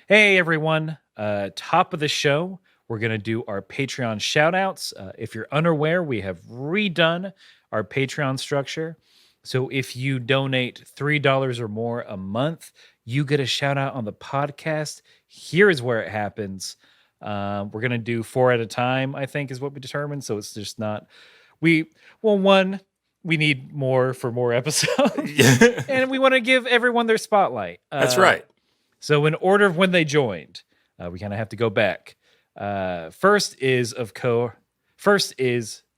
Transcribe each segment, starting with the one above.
Hey everyone, top of the show, we're going to do our Patreon shout outs. If you're unaware, we have redone our Patreon structure. So if you donate $3 or more a month, you get a shout out on the podcast. Here is where it happens. We're going to do 4 at a time, I think is what we determined. So it's just not, one, we need more for more episodes. And we want to give everyone their spotlight. That's right. So in order of when they joined, we kind of have to go back. First is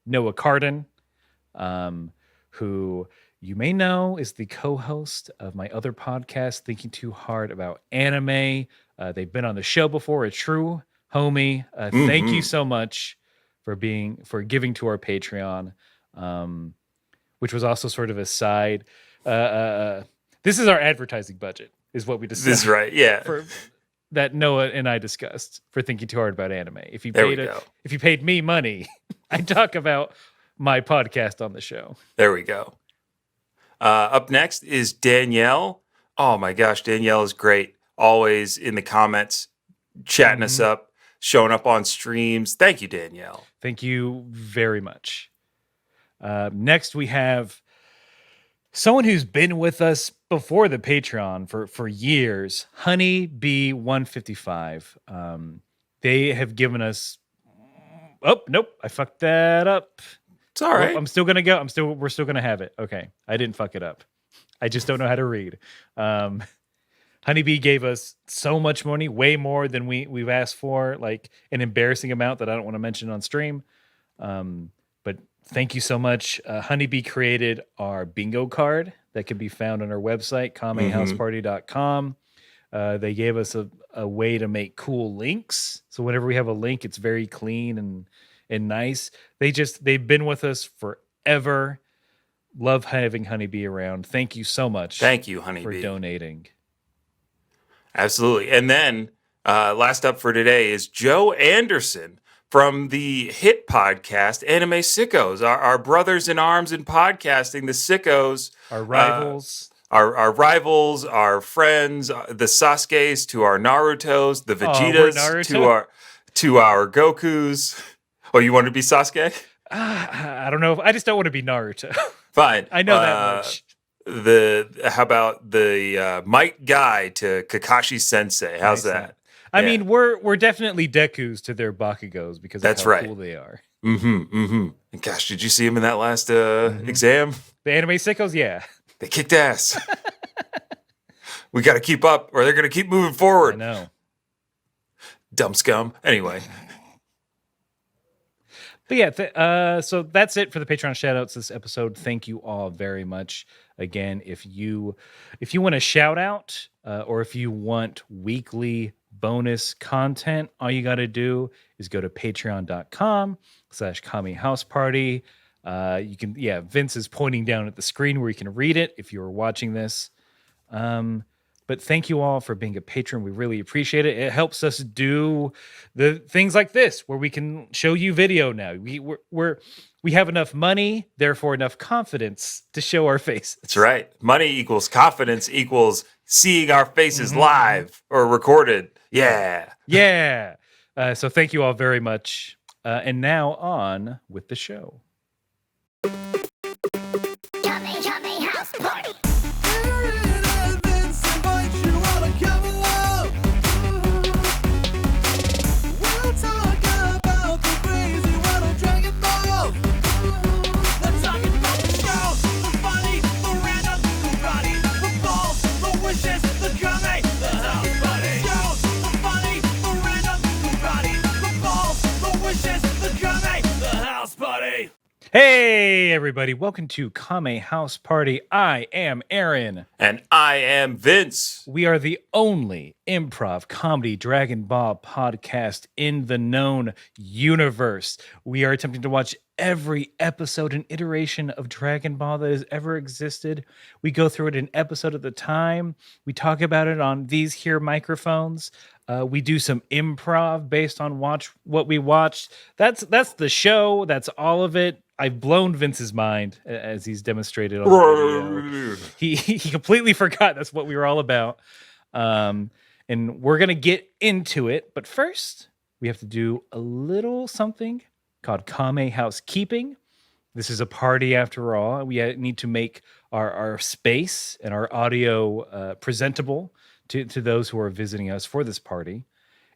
Noah Cardin, who you may know is the co-host of my other podcast, Thinking Too Hard About Anime. They've been on the show before, a true homie. Thank you so much for giving to our Patreon, which was also sort of a side. This is our advertising budget. Is what we discussed. This is right, yeah. That Noah and I discussed for Thinking Too Hard About Anime. If you paid me money, I'd talk about my podcast on the show. There we go. Up next is Danielle. Oh my gosh, Danielle is great. Always in the comments, chatting us up, showing up on streams. Thank you, Danielle. Thank you very much. Next, we have someone who's been with us before the Patreon for years, Honeybee 155. They have given us. Oh nope, I fucked that up. It's all right. I'm still gonna go. We're still gonna have it. Okay, I didn't fuck it up. I just don't know how to read. Honeybee gave us so much money, way more than we've asked for, like an embarrassing amount that I don't want to mention on stream. But thank you so much. Honeybee created our bingo card that can be found on our website, kamehouseparty.com. They gave us a way to make cool links. So whenever we have a link, it's very clean and nice. They've been with us forever. Love having Honeybee around. Thank you so much. Thank you, Honeybee, for donating. Absolutely. And then last up for today is Joe Anderson from the hit podcast Anime Sickos, our brothers in arms in podcasting, the Sickos, our rivals. Our rivals, our friends, the Sasuke's to our Naruto's, the Vegetas to our Gokus. Oh, you want to be Sasuke? I don't know. I just don't want to be Naruto. Fine. I know that much. How about the Might Guy to Kakashi Sensei? How's that? I mean, we're definitely Deku's to their Bakugos because of how cool they are. And gosh, did you see him in that last exam? The Anime Sickos, yeah. They kicked ass. We got to keep up or they're going to keep moving forward. I know. Dumb scum. Anyway. But yeah, so that's it for the Patreon shoutouts this episode. Thank you all very much. Again, if you want a shout out or if you want weekly bonus content, all you got to do is go to patreon.com/kamehouseparty. You can, Vince is pointing down at the screen where you can read it if you were watching this. But thank you all for being a patron. We really appreciate it. It helps us do the things like this where we can show you video now. We have enough money, therefore enough confidence to show our faces. That's right. Money equals confidence equals seeing our faces live or recorded. Yeah. Yeah. So thank you all very much. And now on with the show. Kame House Party. Hey, everybody. Welcome to Kame House Party. I am Aaron. And I am Vince. We are the only improv comedy Dragon Ball podcast in the known universe. We are attempting to watch every episode and iteration of Dragon Ball that has ever existed. We go through it an episode at a time. We talk about it on these here microphones. We do some improv based on what we watched. That's the show. That's all of it. I've blown Vince's mind as he's demonstrated on the video. He completely forgot that's what we were all about. And And we're going to get into it. But first, we have to do a little something called Kame housekeeping. This is a party after all. We need to make our space and our audio presentable to those who are visiting us for this party.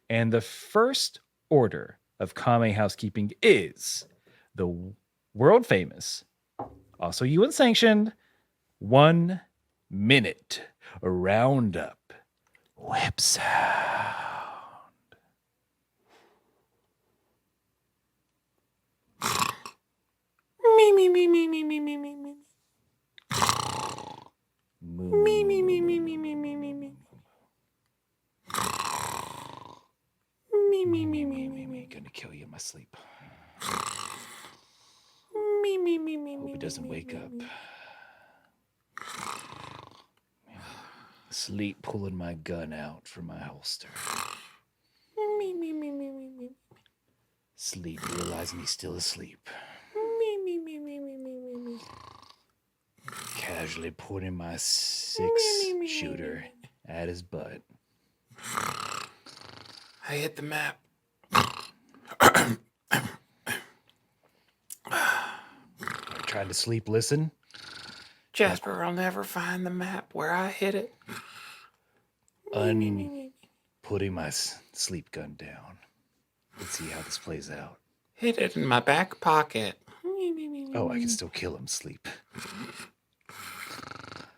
And the first order of Kame housekeeping is the world famous, also UN sanctioned, 1 minute roundup whip sound. Me, me, me, me, me, me, me, me, me. Me, me, me, me, me, me, me, me, me. Me, me, me, me, me, me. Gonna kill you in my sleep. Me, me, me, me, Hope me. he doesn't wake up. Sleep pulling my gun out from my holster. Me, me, me, me, me, me. Sleep realizing he's still asleep. Me, me, me, me, me, me, me, me. Casually pointing my 6-shooter at his butt. I hit the map. Trying to sleep, listen. Jasper, I'll never find the map where I hit it. Putting my sleep gun down. Let's see how this plays out. Hit it in my back pocket. Oh, I can still kill him, sleep.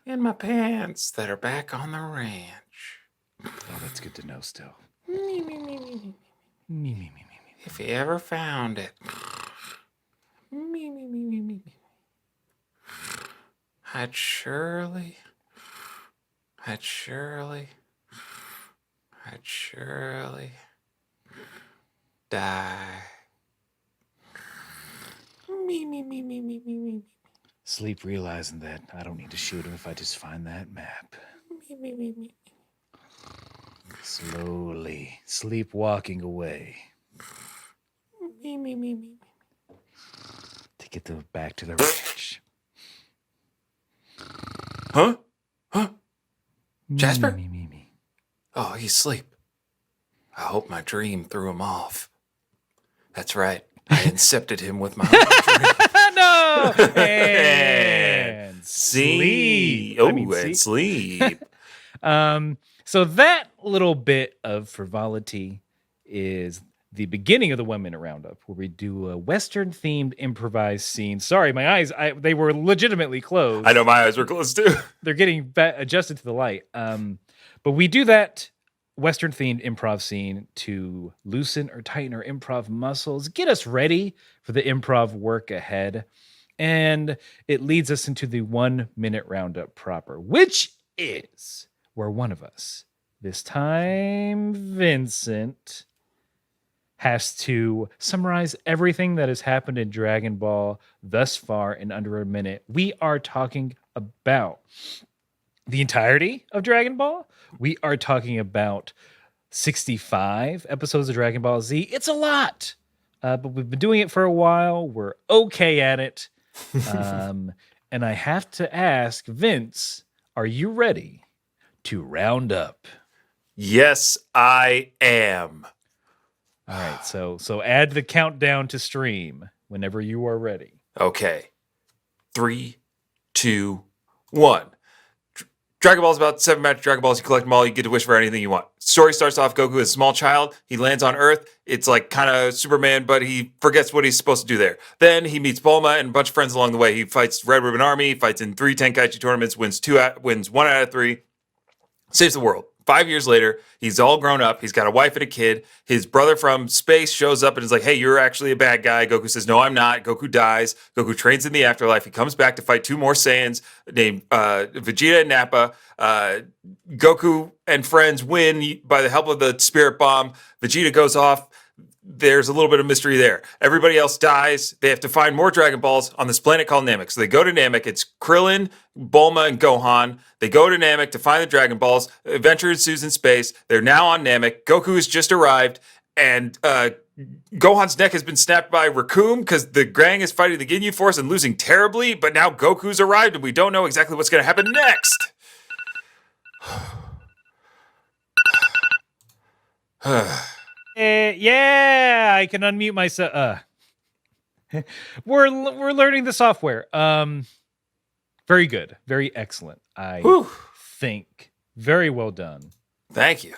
In my pants that are back on the ranch. Oh, that's good to know still. Me, me, me, me, me. Me, me, me, me, me. If you ever found it. Me, me, me, me, me, me. I'd surely die. Me, me, me, me, me, me, me. Sleep realizing that I don't need to shoot him if I just find that map. Me, me, me, me. Slowly, sleep walking away Me, me, me, me. to get them back to the ranch. Huh? Jasper? Me. Oh, he's asleep. I hope my dream threw him off. That's right. I incepted him with my own dream. No! And sleep. Oh, I mean, and see? sleep. So that little bit of frivolity is the beginning of the 1 minute roundup, where we do a Western-themed improvised scene. Sorry, my eyes, they were legitimately closed. I know my eyes were closed too. They're getting adjusted to the light. But we do that Western-themed improv scene to loosen or tighten our improv muscles, get us ready for the improv work ahead. And it leads us into the 1 minute roundup proper, which is where one of us, this time Vincent, has to summarize everything that has happened in Dragon Ball thus far in under a minute. We are talking about the entirety of Dragon Ball. We are talking about 65 episodes of Dragon Ball Z. It's a lot, but we've been doing it for a while. We're okay at it. And I have to ask, Vince, are you ready to round up? Yes, I am. All right, so add the countdown to stream whenever you are ready. Okay. 3, 2, 1. Dragon Ball is about 7 magic Dragon Balls. You collect them all. You get to wish for anything you want. Story starts off Goku as a small child. He lands on Earth. It's like kind of Superman, but he forgets what he's supposed to do there. Then he meets Bulma and a bunch of friends along the way. He fights Red Ribbon Army, fights in 3 Tenkaichi tournaments, wins 1 out of 3, saves the world. 5 years later, he's all grown up. He's got a wife and a kid. His brother from space shows up and is like, hey, you're actually a bad guy. Goku says, no, I'm not. Goku dies. Goku trains in the afterlife. He comes back to fight 2 more Saiyans named Vegeta and Nappa. Goku and friends win by the help of the spirit bomb. Vegeta goes off. There's a little bit of mystery there. Everybody else dies. They have to find more Dragon Balls on this planet called Namek. So they go to Namek. It's Krillin, Bulma, and Gohan. They go to Namek to find the Dragon Balls. Adventure ensues in space. They're now on Namek. Goku has just arrived, and Gohan's neck has been snapped by Raccoon because the Grang is fighting the Ginyu Force and losing terribly, but now Goku's arrived, and we don't know exactly what's going to happen next. Yeah, I can unmute myself. We're learning the software. Very good, very excellent. I Whew. think very well done. Thank you.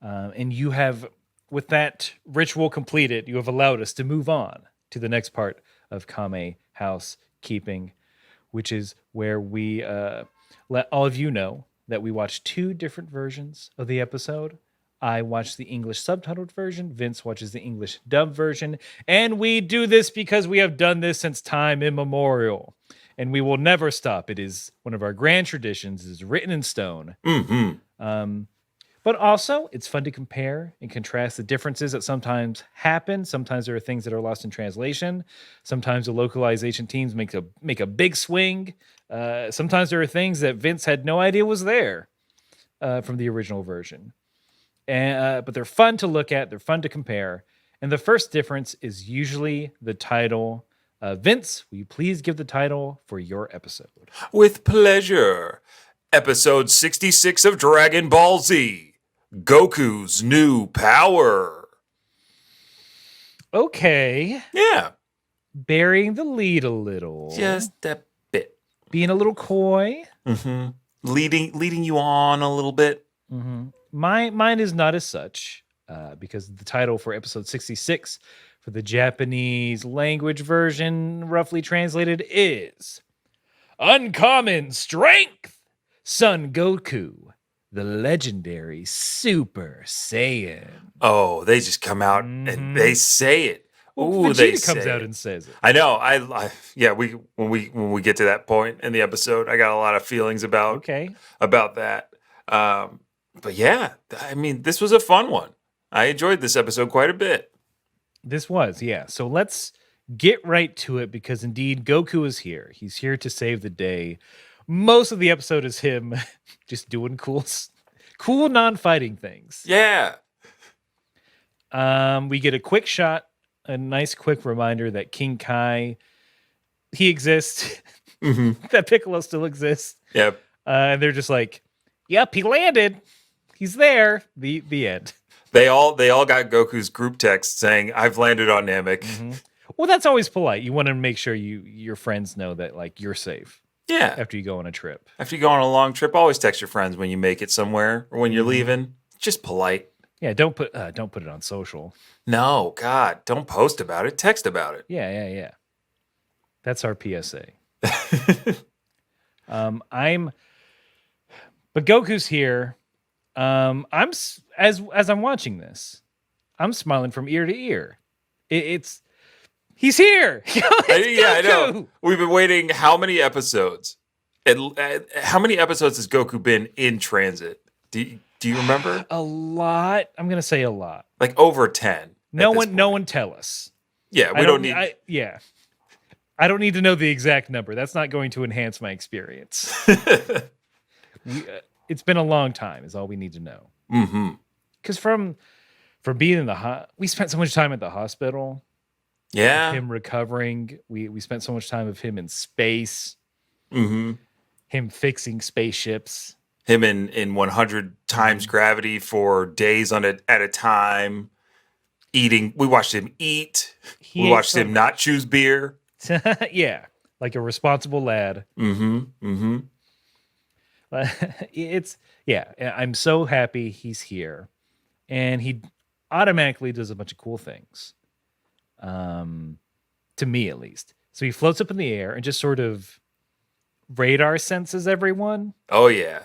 And you have, with that ritual completed, you have allowed us to move on to the next part of Kame housekeeping, which is where we let all of you know that we watched 2 different versions of the episode. I watched the English subtitled version. Vince watches the English dub version. And we do this because we have done this since time immemorial. And we will never stop. It is one of our grand traditions. It is written in stone. Mm-hmm. But also, it's fun to compare and contrast the differences that sometimes happen. Sometimes there are things that are lost in translation. Sometimes the localization teams make a big swing. Sometimes there are things that Vince had no idea was there from the original version. But they're fun to look at. They're fun to compare. And the first difference is usually the title. Vince, will you please give the title for your episode? With pleasure. Episode 66 of Dragon Ball Z. Goku's New Power. Okay. Yeah, Burying the lead a little. just a bit. Being a little coy. Mm-hmm. Leading you on a little bit. Mm-hmm. Mine is not as such, because the title for episode 66 for the Japanese language version, roughly translated, is Uncommon Strength, Son Goku, the legendary Super Saiyan. Oh, they just come out Mhm. and they say it. Well, Ooh, they Vegeta comes say out it. and says it. I know. Yeah. When we get to that point in the episode, I got a lot of feelings about Okay. that. But yeah, I mean, this was a fun one. I enjoyed this episode quite a bit. This was, yeah. So let's get right to it because indeed Goku is here. He's here to save the day. Most of the episode is him just doing cool non-fighting things. Yeah. We get a quick shot, a nice quick reminder that King Kai, he exists. Mm-hmm. That Piccolo still exists. Yep. And they're just like, yep, he landed. He's there. The end. They all got Goku's group text saying, "I've landed on Namek." Mm-hmm. Well, that's always polite. You want to make sure your friends know that like you're safe Yeah. after you go on a trip. After you go on a long trip, always text your friends when you make it somewhere or when you're leaving. Just polite. Yeah, don't put it on social. No, God, don't post about it. Text about it. Yeah. That's our PSA. But Goku's here. As I'm watching this, I'm smiling from ear to ear. He's here. I know. We've been waiting how many episodes? How many episodes has Goku been in transit? Do you remember? A lot. I'm gonna say a lot. Like over 10. No one tell us. Yeah, we don't need. I don't need to know the exact number. That's not going to enhance my experience. It's been a long time. Is all we need to know. Mm-hmm. Because from being in we spent so much time at the hospital. Yeah. Him recovering. We spent so much time of him in space. Mm-hmm. Him fixing spaceships. Him in 100 times gravity for days at a time. Eating. We watched him eat. We watched him not choose beer. Yeah, like a responsible lad. Mm-hmm. I'm so happy he's here, and he automatically does a bunch of cool things. To me at least. So he floats up in the air and just sort of radar senses everyone. Oh yeah.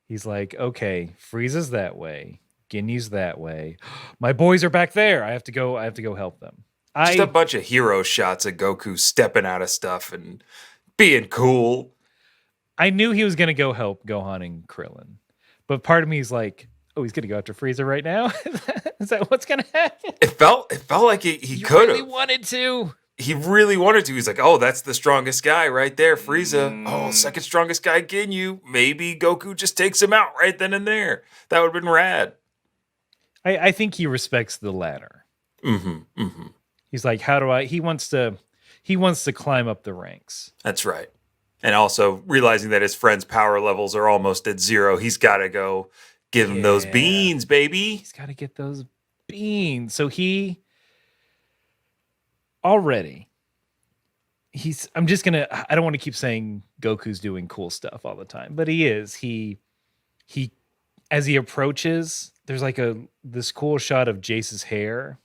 He's like, okay, Frieza's that way, Ginny's that way. My boys are back there. I have to go help them. Just a bunch of hero shots of Goku stepping out of stuff and being cool. I knew he was going to go help Gohan and Krillin. But part of me is like, oh, he's going to go after Frieza right now? Is that what's going to happen? It felt like he could have. Really wanted to. He really wanted to. He's like, oh, that's the strongest guy right there, Frieza. Oh, second strongest guy, Ginyu. Maybe Goku just takes him out right then and there. That would have been rad. I think he respects the latter. Mm-hmm. He's like, he wants to climb up the ranks. That's right. And also realizing that his friend's power levels are almost at 0, he's got to go Give him those Yeah. beans, baby. He's got to get those beans. So he already I'm just gonna, I don't want to keep saying Goku's doing cool stuff all the time, but he is. He as he approaches, there's like this cool shot of Jace's hair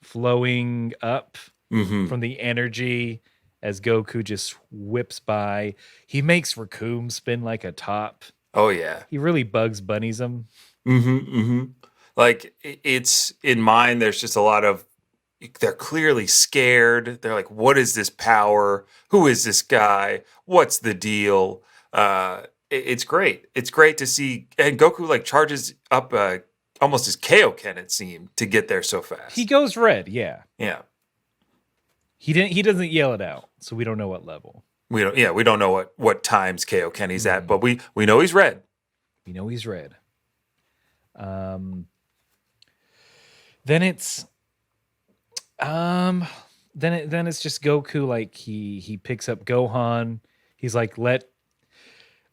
flowing up Mm-hmm. from the energy as Goku just whips by. He makes Raccoon spin like a top. Oh yeah. He really Bugs Bunnies him. Mm-hmm. Mm-hmm. Like it's in mine. There's just a lot of. They're clearly scared. They're like, "What is this power? Who is this guy? What's the deal?" It's great. It's great to see, and Goku like charges up almost as Kaioken. It seemed to get there so fast. He goes red, yeah. Yeah. He doesn't yell it out, so we don't know what level. We don't. Yeah, we don't know what times Kaioken he's at, but we know he's red. We know he's red. Then it's then it's just Goku, like he picks up Gohan. He's like,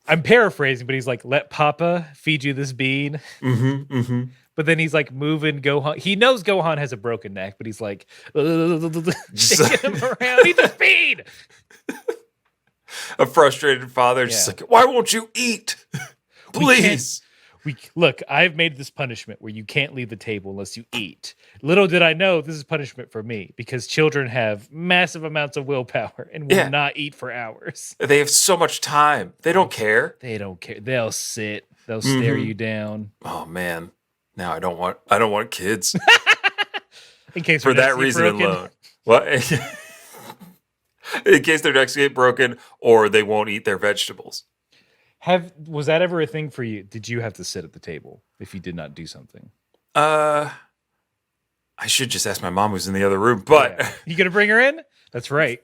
I'm paraphrasing, but he's like, let Papa feed you this bean. Mm-hmm. Mm-hmm. But then he's like moving Gohan. He knows Gohan has a broken neck, but he's like shaking him around. Eat this bean. A frustrated father just Yeah. like, why won't you eat? Please. Look, I've made this punishment where you can't leave the table unless you eat. Little did I know this is punishment for me because children have massive amounts of willpower and will Yeah. not eat for hours. They have so much time. They don't care. They don't care. They'll sit. They'll stare you down. Oh man. Now I don't want kids. In case For their that necks get reason broken. alone. What? In case their necks get broken or they won't eat their vegetables. Was that ever a thing for you? Did you have to sit at the table if you did not do something? I should just ask my mom who's in the other room, but Yeah. You gonna bring her in? That's right.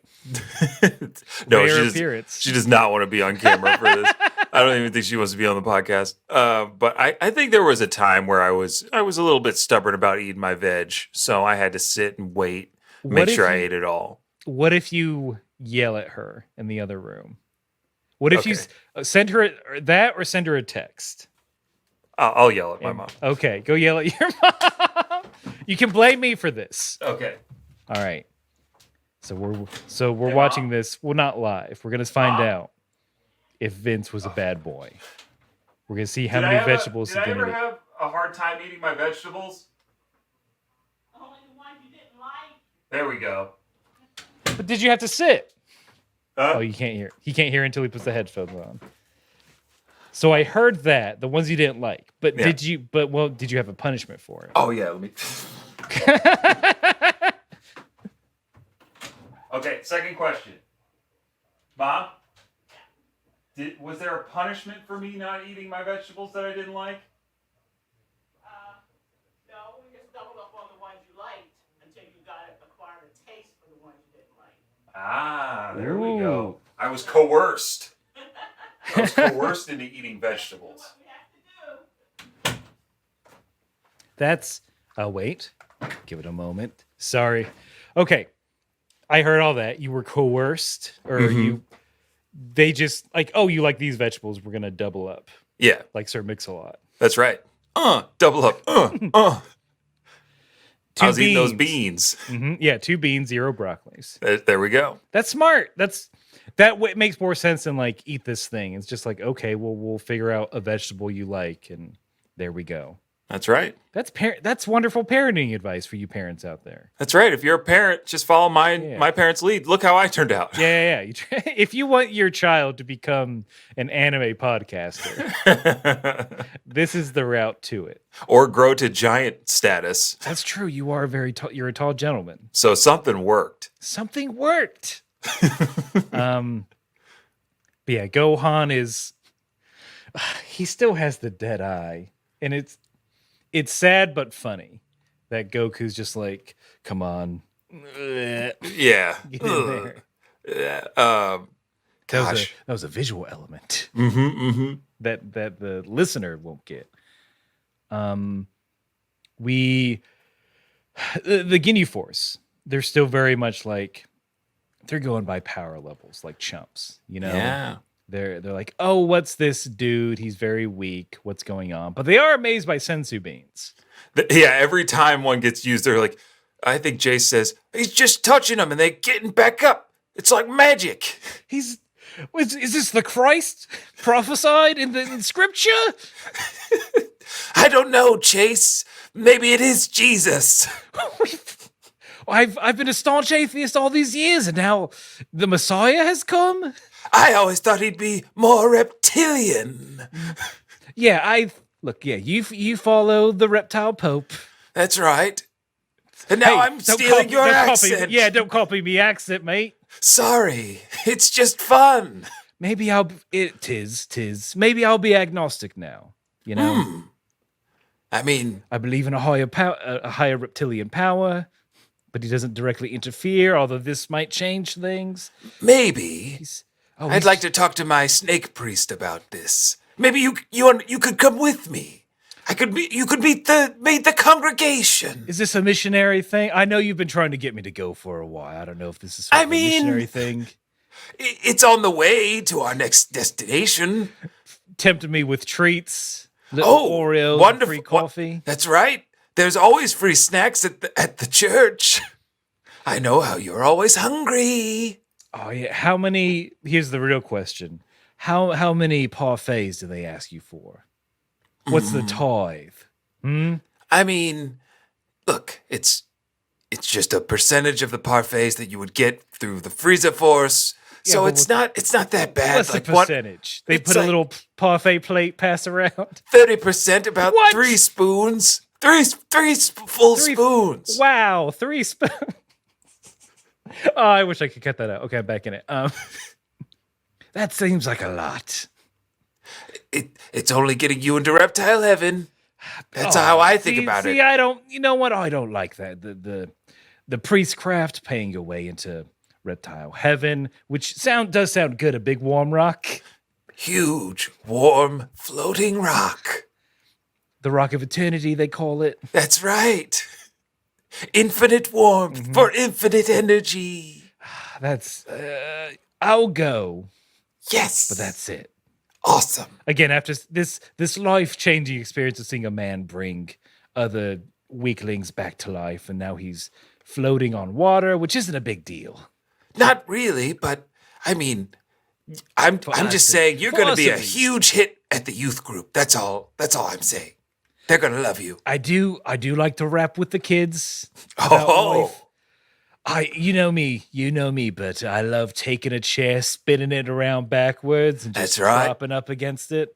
no, Rare appearance. she does not want to be on camera for this. I don't even think she wants to be on the podcast. But I think there was a time where I was a little bit stubborn about eating my veg, so I had to sit and wait, make What if sure I you- ate it all. What if you yell at her in the other room? What if you Okay. send her that or send her a text? I'll yell at my mom. Okay, go yell at your mom. You can blame me for this. Okay. All right. So we're Hey, watching Mom? this. Well, not live. We're gonna find Mom? out if Vince was a bad boy. We're gonna see how many vegetables he didn't eat. have a hard time eating my vegetables? Only the ones you didn't like. There we go. But did you have to sit? Huh? Oh, you can't hear. He can't hear until he puts the headphones on. So I heard that the ones you didn't like, but Yeah. did you have a punishment for it? Oh yeah, let me. Okay, second question. Mom, was there a punishment for me not eating my vegetables that I didn't like? No, we just doubled up on the ones you liked until you acquired a taste for the ones you didn't like. Ah, there we Ooh. go. I was coerced. I was coerced into eating vegetables. What we have to do. That's. Oh wait, give it a moment. Sorry. Okay, I heard all that. You were coerced, or Mhm. They just like, oh, you like these vegetables? We're gonna double up, Yeah, like Sir Mix-a-Lot. that's right. Double up. I was eating those beans. Yeah, 2 beans, 0 broccolis. There we go. That's smart. Makes more sense than like eat this thing. It's just like, okay, well, we'll figure out a vegetable you like, and there we go. That's right. That's wonderful parenting advice for you parents out there. That's right. If you're a parent, just follow my parents' lead. Look how I turned out. Yeah. If you want your child to become an anime podcaster, this is the route to it. Or grow to giant status. That's true. You are you're a tall gentleman. So something worked. Something worked. But yeah, Gohan is. He still has the dead eye, and it's sad but funny that Goku's just like, come on, Yeah. get in there. Um, That was a visual element that the listener won't get. The Ginyu Force, they're still very much like they're going by power levels, like chumps, you know. Yeah. They're like, oh, what's this dude? He's very weak. What's going on? But they are amazed by sensu beans. Yeah, every time one gets used, they're like, I think Jace says, he's just touching them and they're getting back up. It's like magic. Is this the Christ prophesied in scripture? I don't know, Chase. Maybe it is Jesus. I've been a staunch atheist all these years, and now the Messiah has come. I always thought he'd be more reptilian. Yeah, you follow the reptile pope. That's right. And now I'm stealing your accent. Don't copy me accent, mate. Sorry, it's just fun. Maybe tis. Maybe I'll be agnostic now. You know, I mean, I believe in a higher reptilian power, but he doesn't directly interfere. Although this might change things. maybe. I'd like to talk to my snake priest about this. Maybe you could come with me. You could meet the congregation. Is this a missionary thing? I know you've been trying to get me to go for a while. I don't know if this is sort of a missionary thing. It's on the way to our next destination. Tempted me with treats, little Oreos, wonderful. free coffee. That's right. There's always free snacks at the church. I know how you're always hungry. Oh yeah. How many? Here's the real question: How many parfaits do they ask you for? What's the tithe? I mean, look, it's just a percentage of the parfaits that you would get through the Frieza Force. Yeah, So but it's not that bad. What's the percentage? They it's put a like- little parfait plate pass around. 30%, about What? 3 spoons. Three full spoons. Wow, 3 spoons. Oh, I wish I could cut that out. Okay, I'm back in it. That seems like a lot. It's only getting you into reptile heaven. That's how I think about it. I don't. You know what? I don't like that. The priestcraft paying your way into reptile heaven, which does sound good. A big warm rock, Huge, warm, floating rock. the rock of eternity, they call it. That's right. Infinite warmth for infinite energy. That's. I'll go, Yes. but that's it. awesome. Again, after this life-changing experience of seeing a man bring other weaklings back to life, and now he's floating on water, which isn't a big deal. Not really, but I mean, I'm just saying you're going to be a Possibly. huge hit at the youth group. That's all I'm saying. They're going to love you. I do like to rap with the kids. about life. You know me, but I love taking a chair, spinning it around backwards, and just That's right. propping up against it.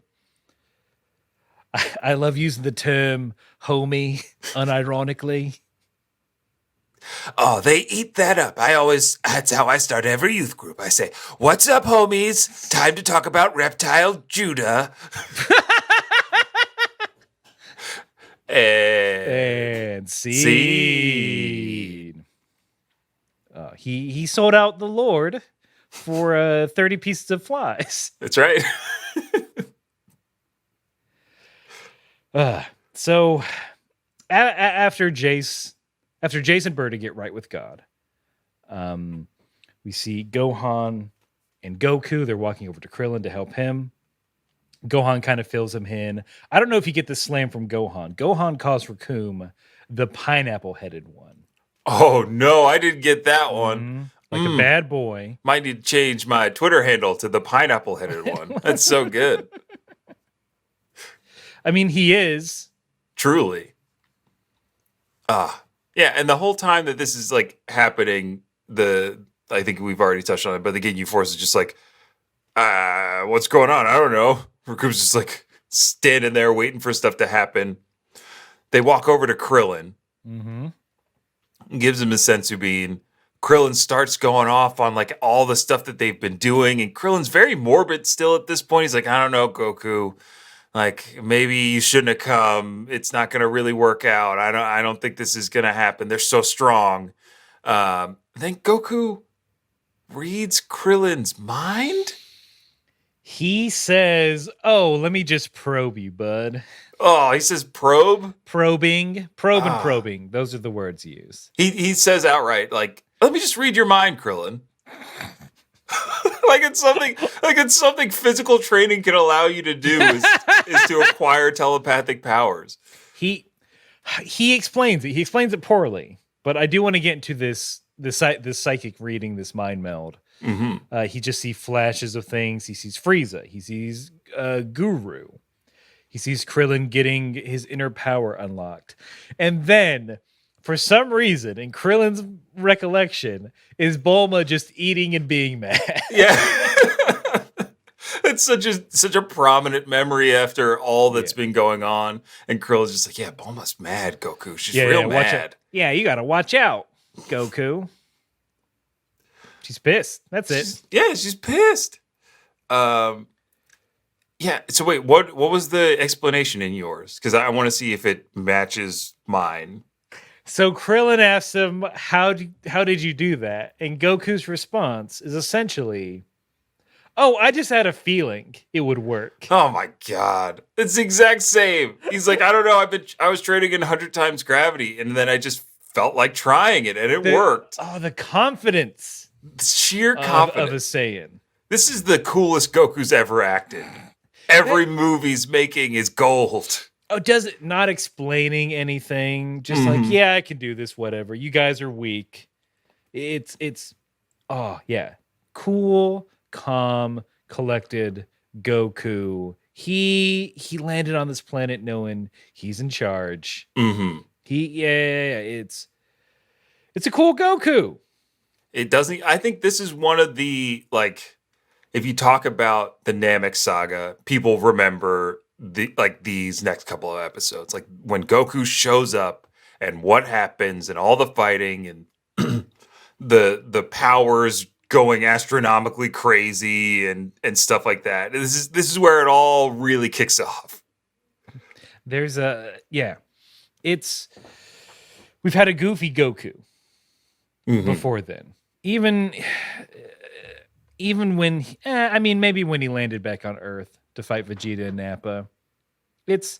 I love using the term homie unironically. Oh, they eat that up. That's how I start every youth group. I say, "What's up, homies? Time to talk about reptile Judah." And scene. He sold out the Lord for 30 pieces of flies. That's right. So after Jace and Berta get right with God, we see Gohan and Goku. They're walking over to Krillin to help him. Gohan kind of fills him in. I don't know if you get the slam from Gohan. Gohan calls Raccoon the pineapple-headed one. Oh no, I didn't get that one. Like a bad boy. Might need to change my Twitter handle to the pineapple-headed one. That's so good. I mean, he is. Truly. Yeah, and the whole time that this is like happening, I think we've already touched on it, but the Ginyu Force is just like, what's going on? I don't know. Raku's just like standing there waiting for stuff to happen. They walk over to Krillin, gives him a sensu bean. Krillin starts going off on like all the stuff that they've been doing, and Krillin's very morbid still at this point. He's like, I don't know, Goku. Like, maybe you shouldn't have come. It's not going to really work out. I don't think this is going to happen. They're so strong. Then Goku reads Krillin's mind. He says, "Oh, let me just probe you, bud." Oh, he says probe. Probing, and probing. Those are the words used. He says outright, like, let me just read your mind, Krillin. it's something physical training can allow you to do is to acquire telepathic powers. He explains it. He explains it poorly, but I do want to get into this psychic reading, this mind meld. Mm-hmm. He just sees flashes of things. He sees Frieza. He sees Guru. He sees Krillin getting his inner power unlocked. And then, for some reason, in Krillin's recollection, is Bulma just eating and being mad. Yeah. It's such a prominent memory after all that's been going on. And Krillin's just like, yeah, Bulma's mad, Goku. She's real mad. Yeah, you got to watch out, Goku. She's pissed. That's it. She's pissed. Yeah. So wait, what was the explanation in yours? Because I want to see if it matches mine. So Krillin asks him, how did you do that? And Goku's response is essentially, oh, I just had a feeling it would work. Oh my God. It's the exact same. He's like, I don't know. I was training in 100 times gravity, and then I just felt like trying it, and it worked. Oh, the confidence. Sheer confidence. Of a Saiyan. This is the coolest Goku's ever acted. Every movie's making is gold. Oh, does it not explaining anything? Just like, yeah, I can do this, whatever. You guys are weak. It's oh yeah. Cool, calm, collected Goku. He landed on this planet knowing he's in charge. Mm-hmm. It's a cool Goku. It doesn't. I think this is one of the, like, if you talk about the Namek saga, people remember these next couple of episodes, like when Goku shows up and what happens and all the fighting and the powers going astronomically crazy and stuff like that. This is where it all really kicks off. We've had a goofy Goku before then. Even when, maybe when he landed back on Earth to fight Vegeta and Nappa, it's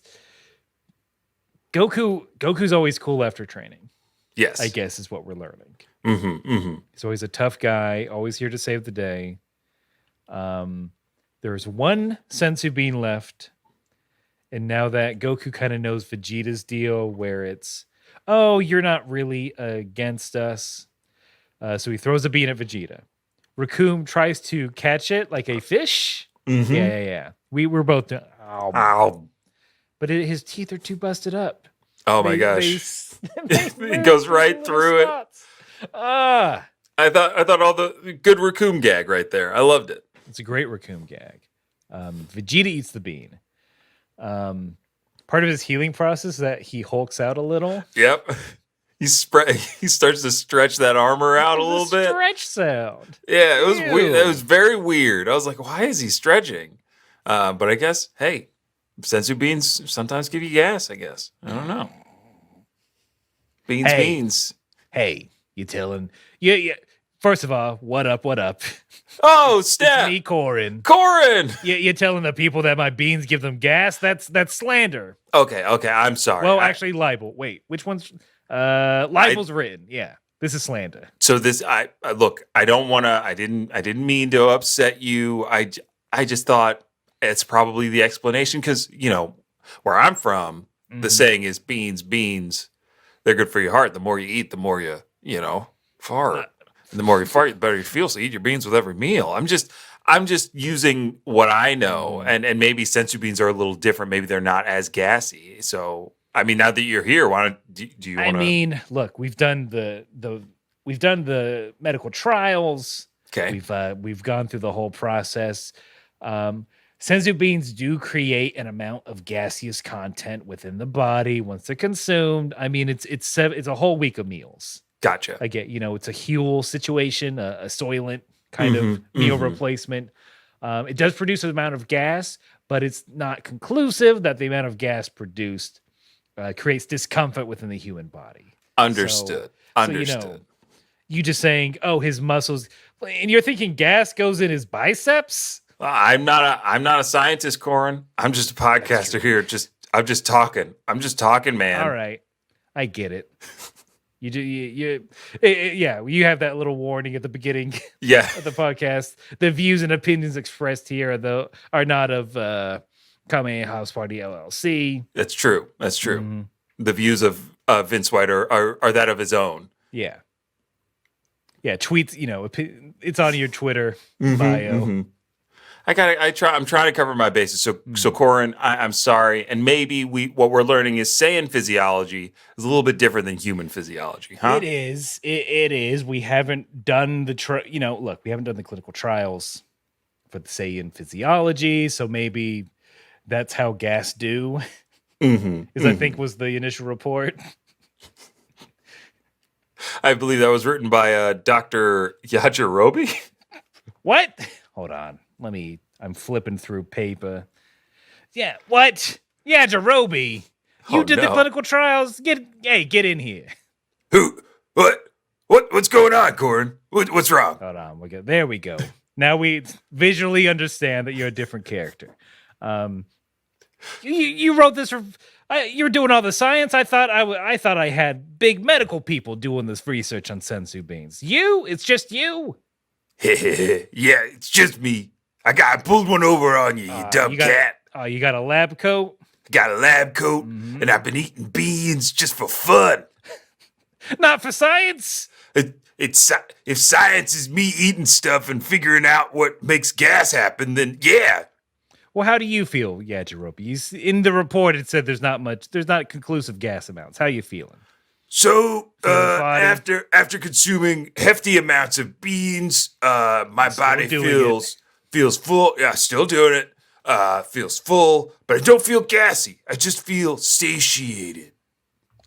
Goku's always cool after training. Yes, I guess is what we're learning. He's always a tough guy, always here to save the day. There's one sensu bean left, and now that Goku kind of knows Vegeta's deal, where it's, oh, you're not really against us. So he throws a bean at Vegeta. Raccoon tries to catch it like a fish. Yeah. We were both doing, ow. But his teeth are too busted up. Oh my gosh. It goes right through it. I thought all the good Raccoon gag right there. I loved it. It's a great Raccoon gag. Vegeta eats the bean. Part of his healing process is that he hulks out a little. Yep. He starts to stretch that armor out a little bit. Stretch sound. Yeah, it was weird. It was very weird. I was like, why is he stretching? But I guess, hey, sensu beans sometimes give you gas, I guess. I don't know. Beans. Hey, you telling? Yeah. First of all, what up? Oh, snap. It's me, Corin. You're telling the people that my beans give them gas? That's slander. Okay. I'm sorry. Well, actually, libel. Wait, which one's... libel's written. Yeah, this is slander. So this, I look, I don't want to, I didn't mean to upset you. I just thought it's probably the explanation because, where I'm from, the saying is beans, they're good for your heart. The more you eat, the more you fart. And the more you fart, the better you feel. So eat your beans with every meal. I'm just using what I know, and maybe sensu beans are a little different. Maybe they're not as gassy. So, I mean, now that you're here, do you want to? I mean, look, we've done the medical trials. Okay, we've gone through the whole process. Senzu beans do create an amount of gaseous content within the body once they're consumed. I mean, it's a whole week of meals. Gotcha. I get, it's a Huel situation, a Soylent kind of meal replacement. It does produce an amount of gas, but it's not conclusive that the amount of gas produced creates discomfort within the human body. Understood. You just saying, oh, his muscles, and you're thinking gas goes in his biceps? I'm not a scientist, Corin. I'm just a podcaster here. I'm just talking, man. All right. I get it. You do, yeah. You have that little warning at the beginning Yeah. of the podcast. The views and opinions expressed here are not of Kame House Party LLC. That's true. That's true. Mhm. The views of Vince White are that of his own. Yeah, yeah. Tweets. It's on your Twitter Mm-hmm, bio. I'm trying to cover my bases. So Corin, I'm sorry, and maybe what we're learning is Saiyan physiology is a little bit different than human physiology, huh? It is. It is. We haven't done look, we haven't done the clinical trials for the Saiyan physiology, so maybe that's how gas do. Mm-hmm. I think was the initial report. I believe that was written by Dr. Yajirobe. What? Hold on. I'm flipping through paper. Yeah, what? Yeah, Jerobi. You Oh, did the no. clinical trials. Get in here. Who? What's going on, Corin? What's wrong? Hold on. There we go. Now we visually understand that you're a different character. You wrote this for. You were doing all the science. I thought I had big medical people doing this research on sensu beans. It's just you. Yeah, it's just me. I pulled one over on you, you dumb cat. Oh, you got a lab coat? Got a lab coat, and I've been eating beans just for fun. Not for science. If science is me eating stuff and figuring out what makes gas happen, then yeah. Well, how do you feel, Yajirobe? In the report, it said there's not conclusive gas amounts. How you feeling? So body? after consuming hefty amounts of beans, my body doing feels full. Yeah, still doing it. Feels full, but I don't feel gassy. I just feel satiated.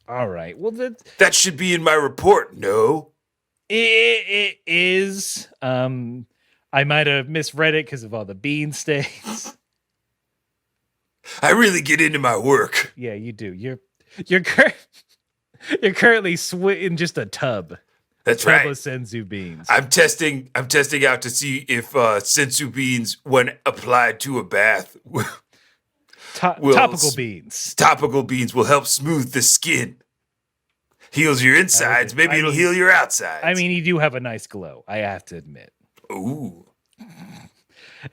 All right. Well, That should be in my report. No. it is. I might have misread it because of all the bean stains. I really get into my work. Yeah, you do. You're currently in just a tub. That's Tub right. of senzu beans. I'm testing out to see if sensu beans, when applied to a bath, Topical beans. topical beans will help smooth the skin. Heals your insides. Okay. Maybe it'll heal your outsides. I mean, you do have a nice glow. I have to admit. ooh.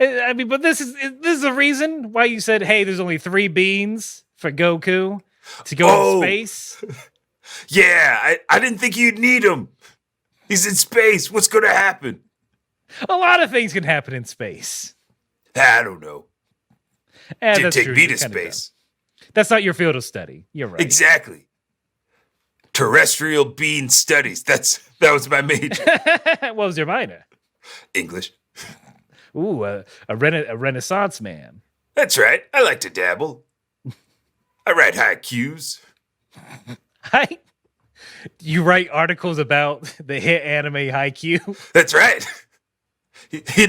I mean, but this is the reason why you said, "Hey, there's only 3 beans for Goku to go to space." Yeah, I didn't think you'd need him. He's in space. What's going to happen? A lot of things can happen in space. I don't know. Didn't That's take true. me You to kinda space. don't. That's not your field of study. You're right. Exactly. Terrestrial bean studies. That was my major. What was your minor? English. Ooh, a Renaissance man. That's right. I like to dabble. I write haikus. Hi. You write articles about the hit anime Haikyuu. That's right.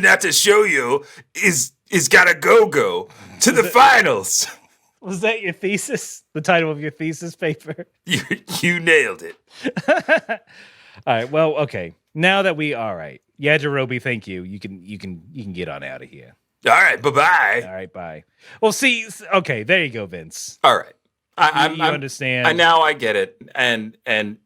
Not to show you is gotta go to the finals. Was that your thesis? The title of your thesis paper? You nailed it. All right. Well, okay. Now that all right. Yajirobe, thank you. You can get on out of here. All right, bye-bye. All right, bye. Well, see, okay, there you go, Vince. All right. You understand. Now I get it. And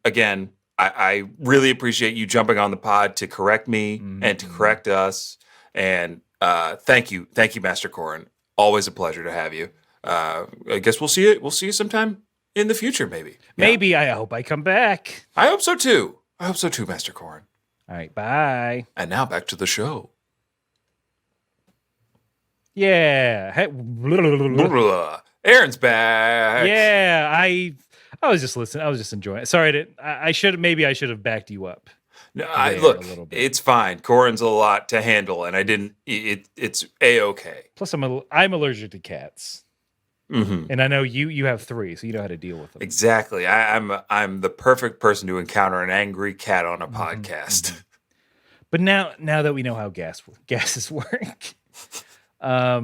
again, I really appreciate you jumping on the pod to correct me and to correct us. And thank you, Master Corin. Always a pleasure to have you. I guess we'll see you sometime in the future, maybe. Yeah. Maybe. I hope I come back. I hope so too, Master Corin. All right, bye. And now back to the show. Yeah. Hey, Aaron's back. yeah, I was just listening. I was just enjoying it. Sorry, I should have backed you up. No, there look, a little bit. it's fine. Corin's a lot to handle, and I didn't. It's a-okay. Plus, I'm allergic to cats, Mm-hmm. and I know you have 3, so you know how to deal with them. Exactly. I'm the perfect person to encounter an angry cat on a podcast. But now that we know how gases work, I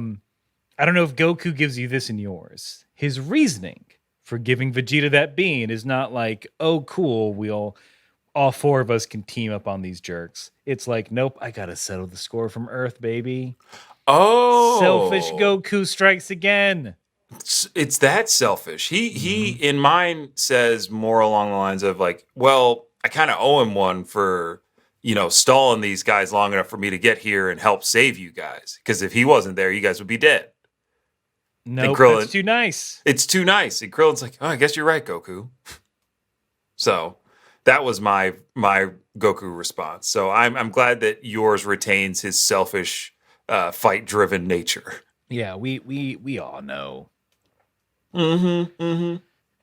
don't know if Goku gives you this in yours. His reasoning for giving Vegeta that bean is not like, oh, cool, all 4 of us can team up on these jerks. It's like, nope, I gotta settle the score from Earth, baby. Oh, Selfish Goku strikes again. It's that selfish. He in mine says more along the lines of like, well, I kind of owe him one for stalling these guys long enough for me to get here and help save you guys. Because if he wasn't there, you guys would be dead. Nope, Krillin- that's too nice. It's too nice. And Krillin's like, oh, I guess you're right, Goku. So that was my Goku response. So I'm glad that yours retains his selfish, fight driven nature. Yeah, we all know. Mm-hmm.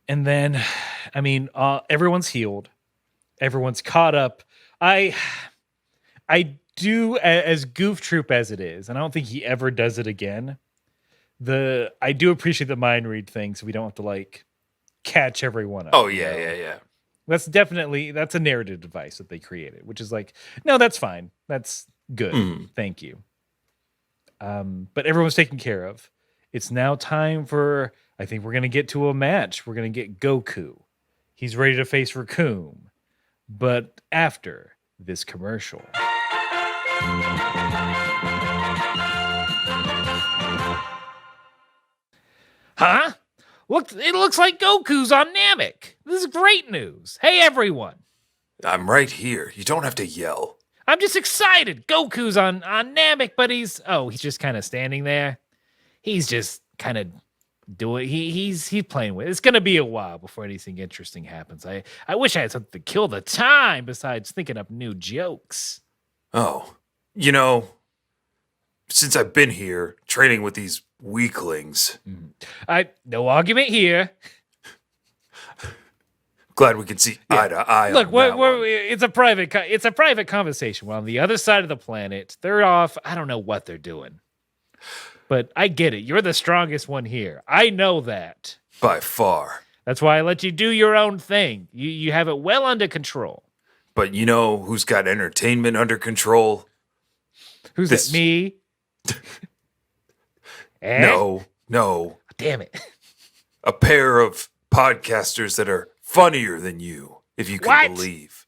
And then, I mean, everyone's healed. Everyone's caught up. I do, as goof troop as it is, and I don't think he ever does it again. I do appreciate the mind read thing, so we don't have to like catch everyone up. Oh yeah. That's a narrative device that they created, which is like, no, that's fine. That's good. Thank you. But everyone's taken care of. It's now time for, I think we're going to get to a match. We're going to get Goku. He's ready to face Raccoon. But after this commercial. Huh? Look, it looks like Goku's on Namek. This is great news. Hey, everyone. I'm right here. You don't have to yell. I'm just excited. Goku's on Namek, but he's just kind of standing there. He's just kind of doing, he's playing with it. It's going to be a while before anything interesting happens. I wish I had something to kill the time besides thinking up new jokes. Oh, since I've been here training with these weaklings. No argument here. Glad we can see eye to eye. Look, on that one. it's a private conversation. We're on the other side of the planet. They're off. I don't know what they're doing, but I get it. You're the strongest one here. I know that By far. That's why I let you do your own thing. You have it well under control. But you know who's got entertainment under control? Who's This- it? Me? Eh? No. Damn it. A pair of podcasters that are funnier than you, if you can What? believe.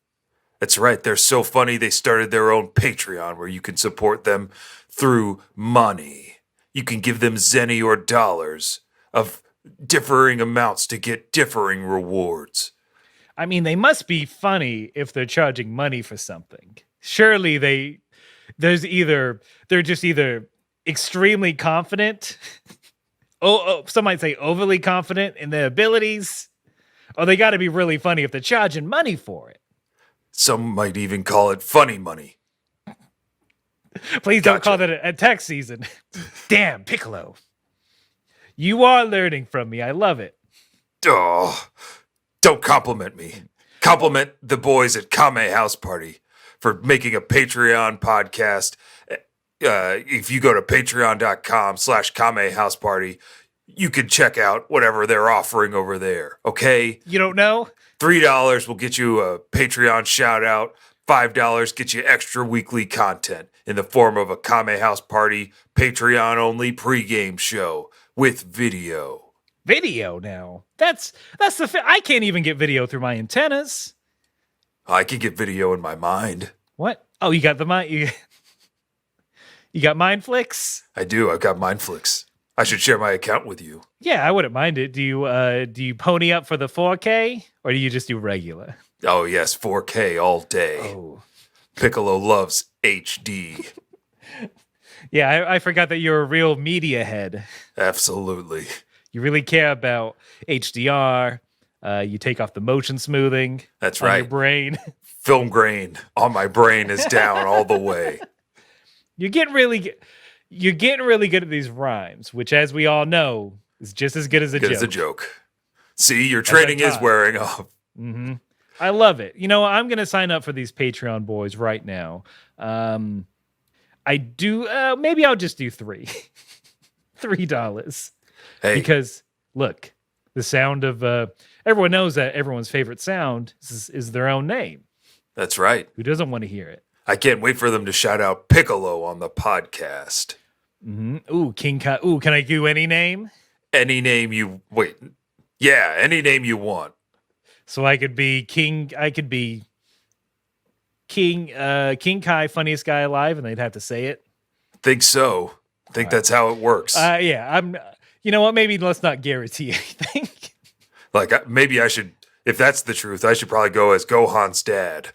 That's right. They're so funny they started their own Patreon where you can support them through money. You can give them zenny or dollars of differing amounts to get differing rewards. I mean, they must be funny if they're charging money for something. Surely they're just either extremely confident, some might say overly confident in their abilities, or they got to be really funny if they're charging money for it. Some might even call it funny money. Please don't Gotcha. call that a tax season. Damn, Piccolo. You are learning from me. I love it. Oh, don't compliment me. Compliment the boys at Kame House Party for making a Patreon podcast. If you go to patreon.com/Kame House Party, you can check out whatever they're offering over there. Okay? You don't know? $3 will get you a Patreon shout out. $5 gets you extra weekly content in the form of a Kame House Party Patreon only pregame show with video. Video now. That's I can't even get video through my antennas. I can get video in my mind. What? Oh, you got the mind. You got Mindflix? I do. I've got Mindflix. I should share my account with you. Yeah, I wouldn't mind it. Do you pony up for the 4K or do you just do regular? Oh, yes. 4K all day. Oh. Piccolo loves HD. Yeah, I forgot that you're a real media head. Absolutely. You really care about HDR. You take off the motion smoothing. That's on your right. brain. Film grain on my brain is down all the way. You're getting really good at these rhymes, which, as we all know, is just as good as a Good joke. as a joke. See, your training is taught. wearing off. Mm-hmm. I love it. You know, I'm going to sign up for these Patreon boys right now. I do. Maybe I'll just do $3. $3. Hey, Because look, the sound of everyone knows that everyone's favorite sound is their own name. that's right. Who doesn't want to hear it? I can't wait for them to shout out Piccolo on the podcast. Mm-hmm. Ooh, King Kai. Ooh, can I do any name? Any name you wait. Yeah, any name you want. So I could be King. I could be King Kai, funniest guy alive, and they'd have to say it. Think so. Think that's how it works. Yeah, You know what? Maybe let's not guarantee anything. Like, maybe I should, if that's the truth, I should probably go as Gohan's dad.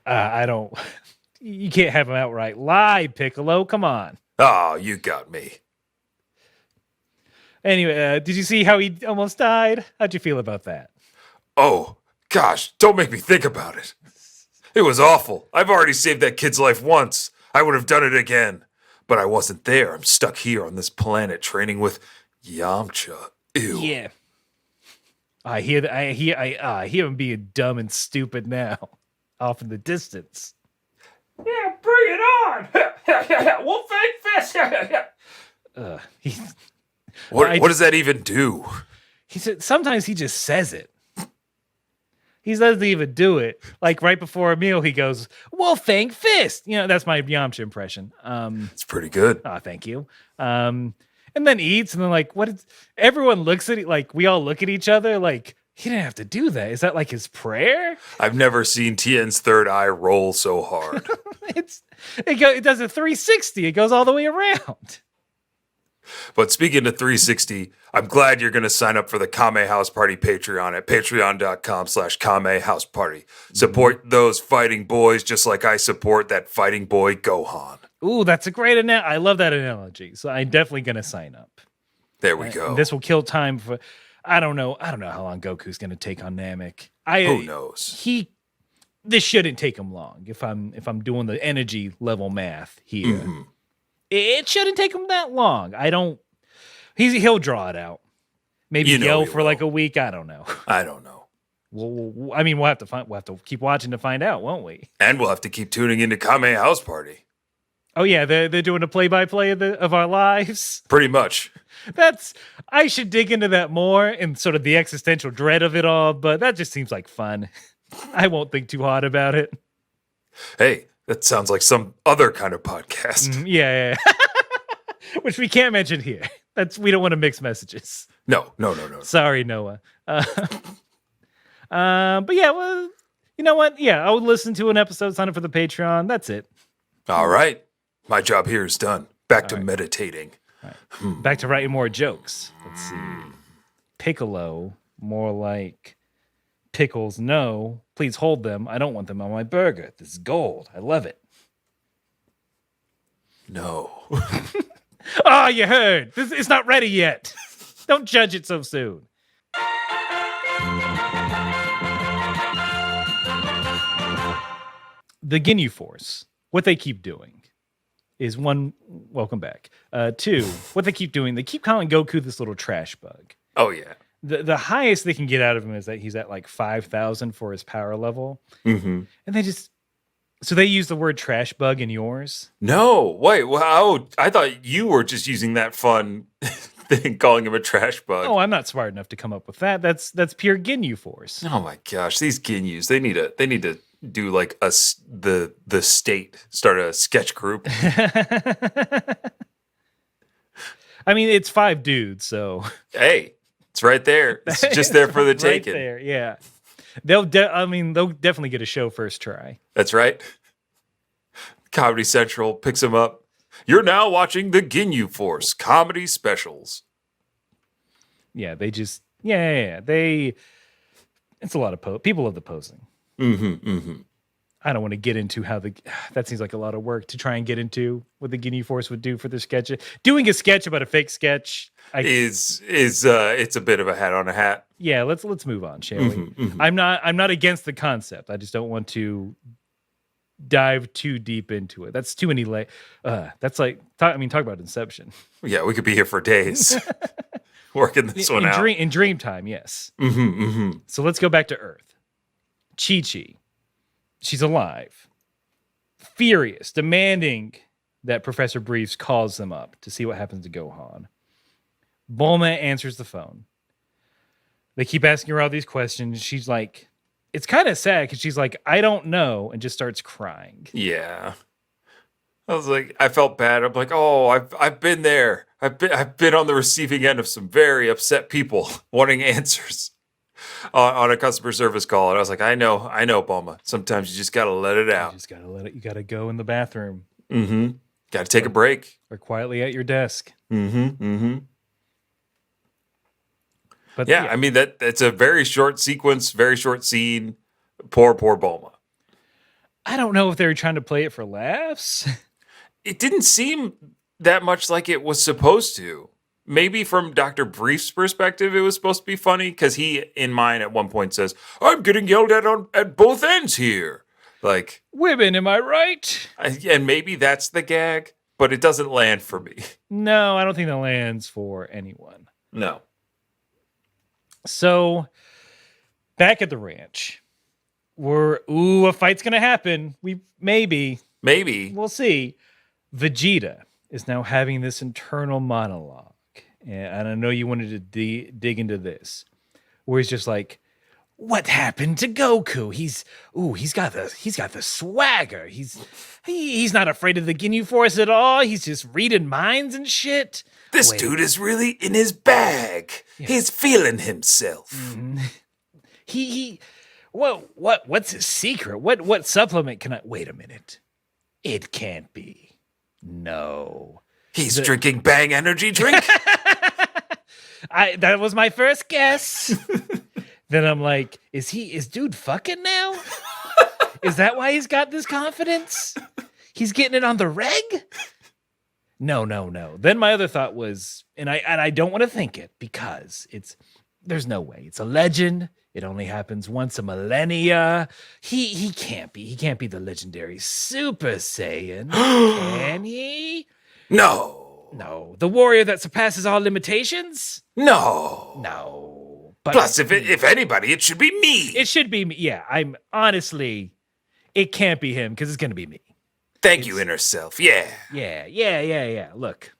I don't. You can't have him outright lie, Piccolo. Come on. Oh, you got me. Anyway, did you see how he almost died? How'd you feel about that? Oh, gosh, don't make me think about it. It was awful. I've already saved that kid's life once. I would have done it again. But I wasn't there. I'm stuck here on this planet training with Yamcha. Ew. Yeah. I hear him being dumb and stupid now, off in the distance. Yeah, bring it on! We'll fake this! He What does that even do? said sometimes he just says it. He doesn't even do it. Like right before a meal, he goes, "Wolfang fist." You know, that's my Yamcha impression. It's pretty good. Oh, thank you. And then eats, and then like, what? Everyone looks at it like we all look at each other like he didn't have to do that. Is that like his prayer? I've never seen Tien's third eye roll so hard. It does a 360. It goes all the way around. But speaking of 360, I'm glad you're going to sign up for the Kame House Party Patreon at patreon.com/Kame House Party. Support those fighting boys just like I support that fighting boy Gohan. Ooh, that's a great analogy. I love that analogy. So I'm definitely going to sign up. There we go. And this will kill time for. I don't know how long Goku's going to take on Namek. Who knows? This shouldn't take him long. If I'm doing the energy level math here, it shouldn't take him that long. He'll draw it out. Maybe yell for like a week. I don't know. I don't know. We'll have to keep watching to find out, won't we? And we'll have to keep tuning into Kame House Party. Oh yeah, they're doing a play-by-play of our lives. Pretty much. I should dig into that more and sort of the existential dread of it all, but that just seems like fun. I won't think too hard about it. Hey, that sounds like some other kind of podcast. Yeah. Which we can't mention here. We don't want to mix messages. No. Sorry, Noah. But yeah, well, you know what? Yeah, I would listen to an episode, sign up for the Patreon. That's it. All right. My job here is done. Back to meditating. Right. Back to writing more jokes. Let's see. Piccolo, more like pickles. No, please hold them. I don't want them on my burger. This is gold. I love it. No. Oh, you heard. It's not ready yet. Don't judge it so soon. The Ginyu Force, what they keep doing is one, welcome back. Two, what they keep doing, they keep calling Goku this little trash bug. Oh, yeah. The highest they can get out of him is that he's at like 5,000 for his power level. Mm-hmm. And so they use the word trash bug in yours? No, wait. Wow. I thought you were just using that fun thing, calling him a trash bug. Oh, I'm not smart enough to come up with that. That's pure Ginyu Force. Oh my gosh, these Ginyus, they need to do like the state, start a sketch group. I mean, it's 5 dudes, so Hey, it's right there. It's just there for the taking. Right there, yeah. They'll definitely get a show first try. That's right. Comedy Central picks them up. You're now watching the Ginyu Force comedy specials. Yeah, they just it's a lot of people love the posing. I don't want to get into how that seems like a lot of work to try and get into what the Ginyu Force would do for their sketch. Doing a sketch about a fake sketch is it's a bit of a hat on a hat. Yeah, let's move on, shall we? I'm not against the concept. I just don't want to dive too deep into it. That's too many that's like talk about Inception. Yeah, we could be here for days working this one out. In dream time, yes. So let's go back to Earth. Chi-Chi. She's alive. Furious, demanding that Professor Briefs calls them up to see what happens to Gohan. Bulma answers the phone. They keep asking her all these questions. She's like, it's kind of sad because she's like, I don't know, and just starts crying. Yeah. I was like, I felt bad. I'm like, oh, I've been there. I've been on the receiving end of some very upset people wanting answers on a customer service call. And I was like, I know, Bulma. Sometimes you just gotta let it out. You just gotta let it. You gotta go in the bathroom. Gotta take a break. Or quietly at your desk. But Yeah, I mean that's a very short sequence, very short scene. Poor Bulma. I don't know if they were trying to play it for laughs. It didn't seem that much like it was supposed to. Maybe from Dr. Brief's perspective, it was supposed to be funny because he, in mine, at one point says, "I'm getting yelled at both ends here." Like, Women, am I right? and maybe that's the gag, but it doesn't land for me. No, I don't think that lands for anyone. No. So, back at the ranch, a fight's gonna happen. Maybe we'll see. Vegeta is now having this internal monologue, and I know you wanted to dig into this, where he's just like, "What happened to Goku? He's got the swagger. He's not afraid of the Ginyu Force at all. He's just reading minds and shit. This Wait. dude is really in his bag. Yeah. He's feeling himself. What's his secret? What supplement can I wait a minute? It can't be. No. He's drinking Bang energy drink? That was my first guess. Then I'm like, is dude fucking now? Is that why he's got this confidence? He's getting it on the reg? No. Then my other thought was, and I don't want to think it because there's no way. It's a legend. It only happens once a millennia. He can't be. He can't be the legendary Super Saiyan. Can he? No. The warrior that surpasses all limitations? No. No. But Plus, if anybody, it should be me. it should be me. Yeah, I'm honestly, it can't be him because it's gonna be me. Thank you, inner self. Yeah. Yeah. Look,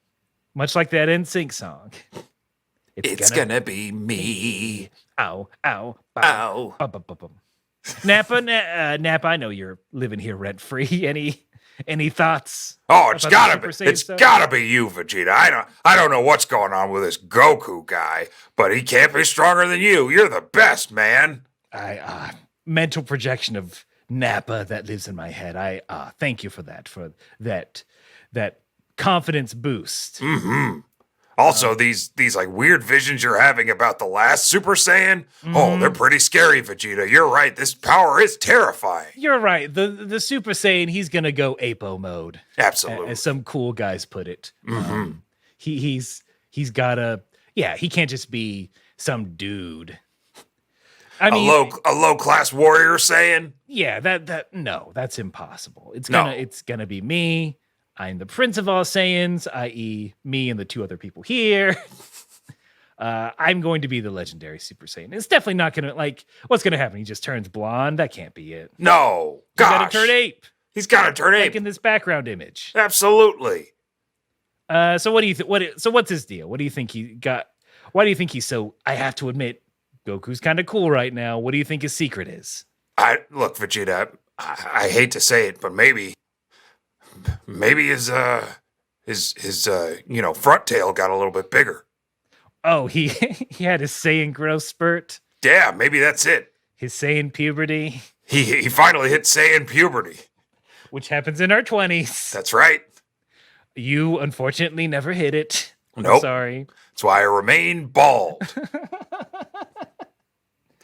much like that NSYNC song. It's gonna be me. Ow. Ow. Bum. Nappa, I know you're living here rent free. Any thoughts? Oh, it's about the gotta Super be. Saiyan It's stuff? gotta be you, Vegeta. I don't know what's going on with this Goku guy, but he can't be stronger than you. You're the best, man. Mental projection of Nappa that lives in my head. Thank you for that confidence boost. Also, these like weird visions you're having about the last Super Saiyan. Oh, they're pretty scary, Vegeta. You're right. This power is terrifying. You're right. The Super Saiyan, he's gonna go Apo mode, Absolutely. as some cool guys put it. He's gotta. Yeah, he can't just be some dude. I mean, a low class warrior Saiyan. yeah, that's impossible. It's No. gonna be me. I'm the Prince of all Saiyans, i.e., me and the two other people here. I'm going to be the legendary Super Saiyan. It's definitely not gonna what's gonna happen? He just turns blonde. That can't be it. No, He's gosh, gotta turn ape, He's gotta turn like ape. in this background image. Absolutely. So what do you think? So what's his deal? What do you think he got? Why do you think he's so? I have to admit, Goku's kind of cool right now. What do you think his secret is? Look, Vegeta. I hate to say it, but maybe his front tail got a little bit bigger. Oh, he he had his Saiyan growth spurt, Yeah, maybe that's it. his Saiyan puberty, He finally hit Saiyan puberty. which happens in our 20s. That's right. You unfortunately never hit it. I'm Nope. sorry. That's why I remain bald.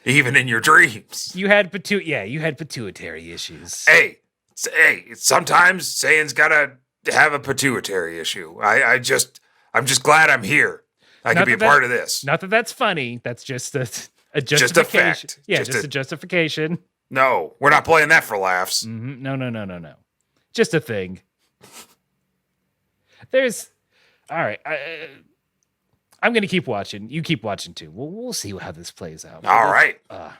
Even in your dreams. You had pituitary issues. Hey, sometimes Saiyan's gotta have a pituitary issue. I'm just glad I'm here. I can Not be a that part of this. Not that that's funny. That's just a Just a justification. fact. Yeah, Just just a- a justification. No, we're not playing that for laughs. No. Just a thing. There's, all right. I'm gonna keep watching. You keep watching too. We'll see how this plays out. All right. Uh,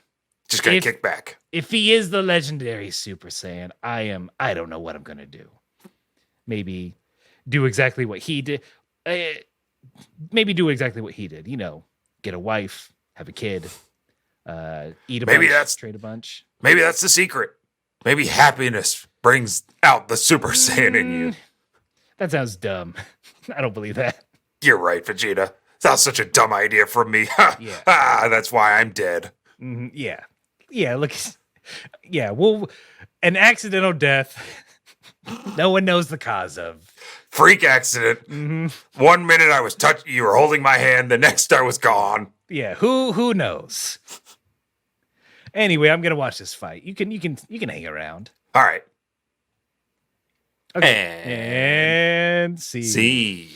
Just gonna if- kick back. if he is the legendary Super Saiyan, I don't know what I'm gonna do. Maybe do exactly what he did. Maybe do exactly what he did. Get a wife, have a kid, eat a Maybe bunch, trade a bunch. Maybe that's the secret. Maybe happiness brings out the Super Saiyan in you. That sounds dumb. I don't believe that. You're right, Vegeta. That's such a dumb idea from me. Yeah. That's why I'm dead. Yeah. Look. Yeah. Well, an accidental death. No one knows the cause of. Freak accident. 1 minute I was you were holding my hand. The next I was gone. Yeah, who knows? Anyway, I'm gonna watch this fight. You can hang around. All right. Okay. And And see. see.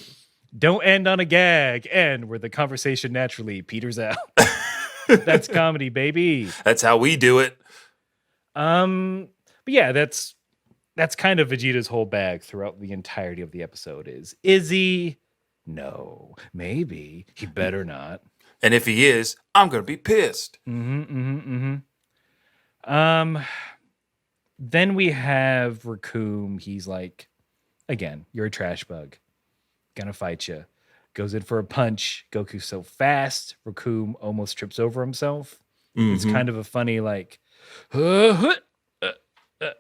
Don't end on a gag. End where the conversation naturally peters out. That's comedy, baby. That's how we do it. But yeah, that's kind of Vegeta's whole bag throughout the entirety of the episode is he? No. Maybe. He better not. And if he is, I'm going to be pissed. Then we have Raccoon. He's like, again, you're a trash bug. Gonna fight you. Goes in for a punch. Goku's so fast. Raccoon almost trips over himself. It's kind of a funny, like, Yeah,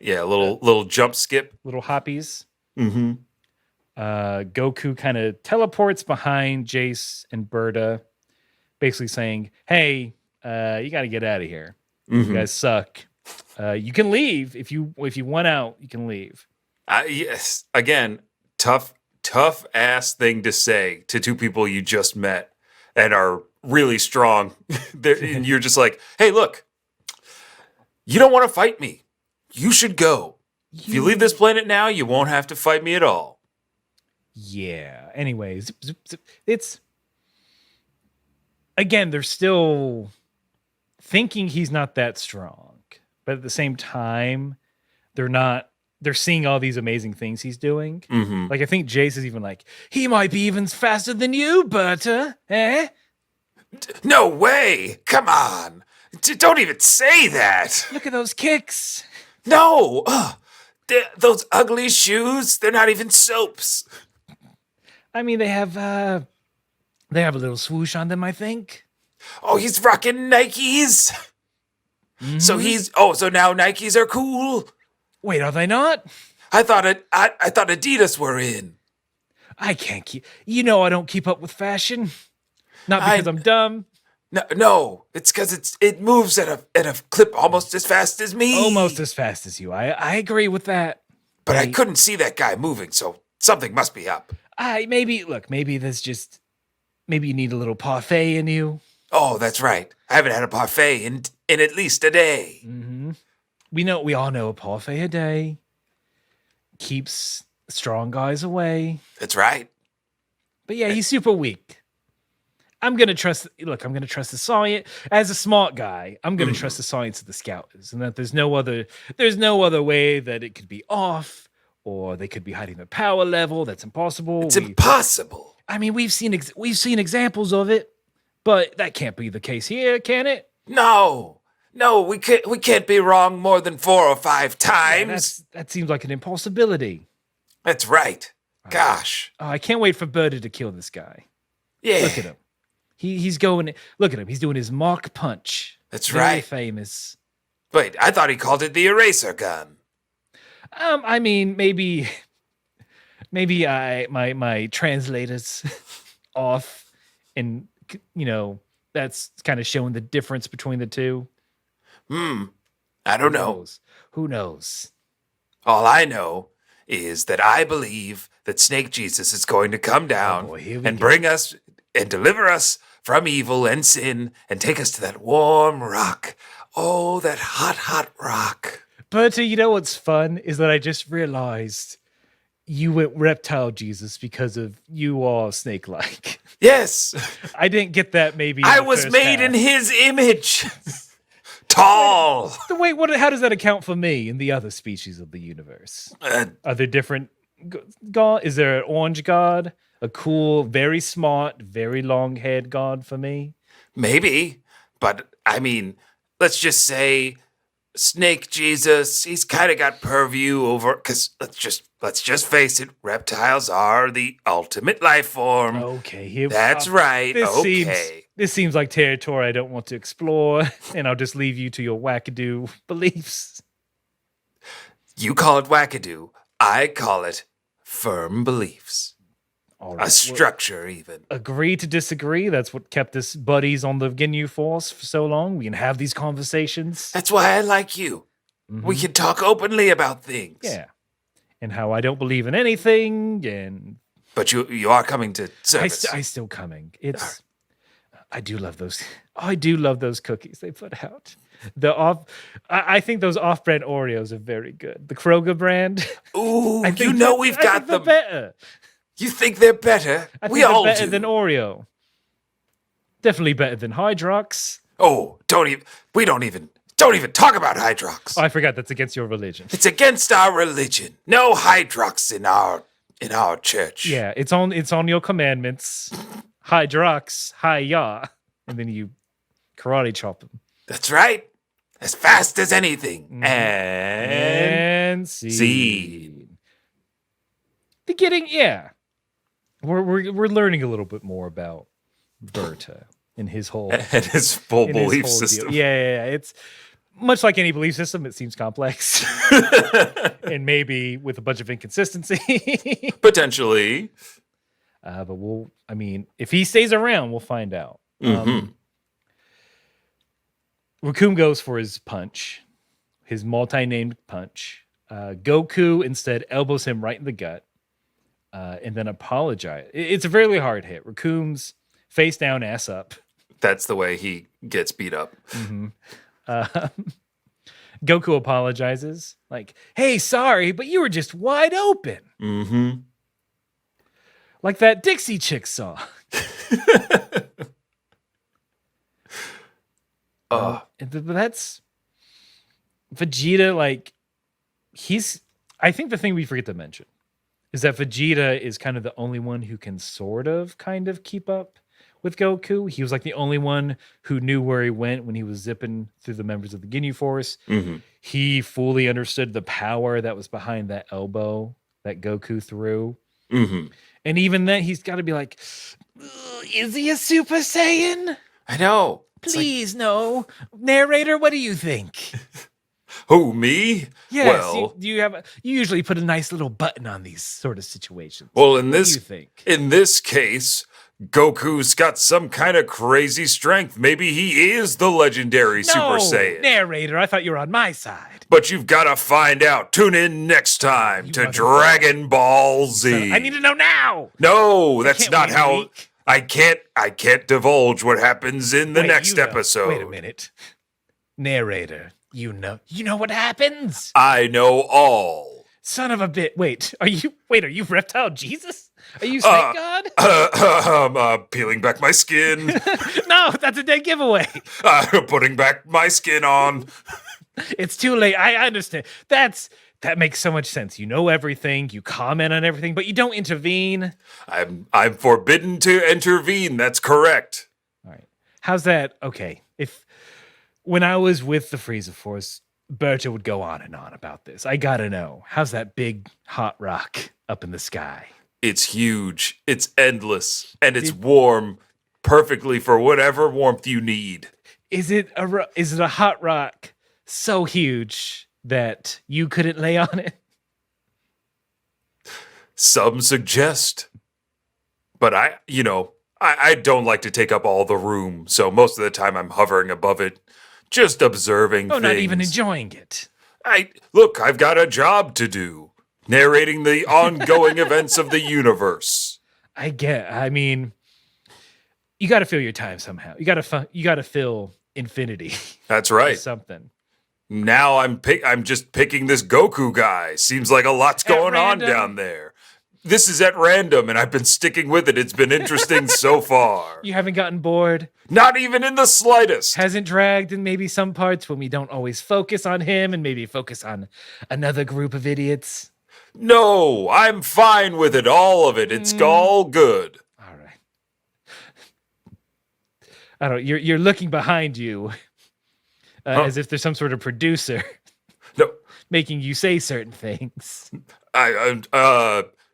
a little jump skip. little hoppies. Mm-hmm. Goku kind of teleports behind Jace and Berta, basically saying, hey, you got to get out of here. You guys suck. You can leave. If you want out, you can leave. Yes. Again, tough ass thing to say to two people you just met and are really strong. And you're just like, hey, look, you don't want to fight me. You should go. If you leave this planet now, you won't have to fight me at all. Yeah. Anyways, it's again, they're still thinking he's not that strong, but at the same time, they're seeing all these amazing things he's doing. Like I think Jace is even like, he might be even faster than you, but No way. Come on. Don't even say that. look at those kicks. No. Those ugly shoes, they're not even soaps. I mean, they have a little swoosh on them, I think. Oh, he's rocking Nikes. So so now Nikes are cool. Wait, are they not? I thought Adidas were in. I can't keep. I don't keep up with fashion. Not because I'm dumb. No, it's because it moves at a clip almost as fast as me. Almost as fast as you. I agree with that. But I couldn't see that guy moving, so something must be up. Maybe you need a little parfait in you. Oh, that's right. I haven't had a parfait in at least a day. We all know a parfait a day keeps strong guys away. That's right. But yeah, he's super weak. I'm gonna trust the science as a smart guy. I'm gonna trust the science of the scouters, and that there's no other way that it could be off, or they could be hiding the power level. That's impossible. It's impossible. I mean, we've seen examples of it, but that can't be the case here, can it? No, we can't be wrong more than 4 or 5 times. That seems like an impossibility. That's right. Gosh. Oh, I can't wait for Berta to kill this guy. Yeah. Look at him. He's going. Look at him. He's doing his mock punch. That's Very right. famous. Wait, I thought he called it the eraser gun. I mean, maybe my translators off, and that's kind of showing the difference between the two. I don't know. Who knows? All I know is that I believe that Snake Jesus is going to come down boy, here we and go. bring us and deliver us from evil and sin and take us to that warm rock. Oh, that hot, hot rock. Berta, you know what's fun is that I just realized you went reptile Jesus because of you are snake-like. Yes, I didn't get that. Maybe I was made in his image. Tall. Wait, how does that account for me and the other species of the universe? Are there different god? Is there an orange god? A cool, very smart, very long-haired god for me? Maybe, but I mean, let's just say Snake Jesus, he's kind of got purview over, because let's just face it, reptiles are the ultimate life form. Okay, That's right. This seems like territory I don't want to explore, and I'll just leave you to your wackadoo beliefs. You call it wackadoo. I call it firm beliefs. All right, A structure, even. Agree to disagree. That's what kept us buddies on the Ginyu Force for so long. We can have these conversations. That's why I like you. We can talk openly about things. Yeah. And how I don't believe in anything, and But you are coming to service. I still coming. It's I do love those. I do love those cookies they put out. I think those off-brand Oreos are very good. The Kroger brand. Ooh, I think we've I got think they're them. better. You think they're better? I think We they're all better do. than Oreo. Definitely better than Hydrox. Oh, don't even talk about Hydrox. Oh, I forgot that's against your religion. It's against our religion. No Hydrox in our church. Yeah, it's on your commandments. Hydrox, hi-ya. And then you karate chop them. That's right. As fast as anything. Mm-hmm. And seed. The getting, yeah. We're learning a little bit more about Berta and his whole and his full and his belief whole deal. system. Yeah. It's much like any belief system, it seems complex. And maybe with a bunch of inconsistency. Potentially. But if he stays around, we'll find out. Raccoon goes for his punch, his multi-named punch. Goku instead elbows him right in the gut, and then apologizes. It's a really hard hit. Raccoon's face down, ass up. That's the way he gets beat up. Goku apologizes, like, "Hey, sorry, but you were just wide open." Mm-hmm. Like that Dixie Chick song. That's Vegeta. Like I think the thing we forget to mention is that Vegeta is kind of the only one who can kind of keep up with Goku. He was like the only one who knew where he went when he was zipping through the members of the Ginyu Force. Mm-hmm. He fully understood the power that was behind that elbow that Goku threw. Mm-hmm. And even then, he's got to be like, is he a Super Saiyan? I know. Please, no. Narrator, what do you think? Who, me? Yes, Well, you usually put a nice little button on these sort of situations. well, What do you think? in this case, Goku's got some kind of crazy strength. Maybe he is the legendary Super Saiyan. Narrator, I thought you were on my side. But you've got to find out. Tune in next time to Dragon Ball Z. I need to know now. No, that's can't not wait a how. week. I can't divulge what happens in the Wait, next you know. episode. Wait a minute. Narrator, you know what happens? I know all. Son of a bit. Wait, are you Reptile Jesus? Are you Snake God? Peeling back my skin, No, that's a dead giveaway. putting back my skin on. It's too late. I understand. That makes so much sense. You know everything. You comment on everything, but you don't intervene. I'm forbidden to intervene. That's correct. All right. How's that? Okay. When I was with the Frieza Force, Berta would go on and on about this. I gotta know. How's that big hot rock up in the sky? It's huge. It's endless, and it's warm, perfectly for whatever warmth you need. Is it a hot rock so huge that you couldn't lay on it? Some suggest, but I don't like to take up all the room, so most of the time I'm hovering above it, just observing things. Not even enjoying it. I've got a job to do, narrating the ongoing events of the universe. I mean, you got to fill your time somehow. You got to fill infinity. That's right. Something. Now I'm just picking this Goku guy. Seems like a lot's going on random. down there. This is at random, and I've been sticking with it. It's been interesting so far. You haven't gotten bored? Not even in the slightest. Hasn't dragged in maybe some parts when we don't always focus on him and maybe focus on another group of idiots? No, I'm fine with it. All of it. It's all good. All right. I don't. You're looking behind you as if there's some sort of producer No, making you say certain things.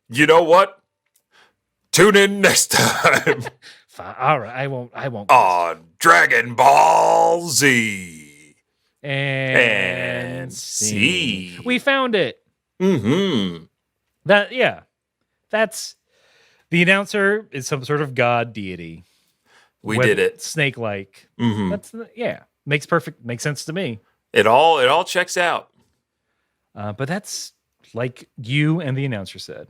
you know what? Tune in next time Fine. All right. I won't. on Dragon Ball Z. And see. We found it. Mm-hmm. That's the announcer is some sort of god deity. We did it. Snake-like. Mm-hmm. Makes sense to me. It all checks out. But that's like you and the announcer said.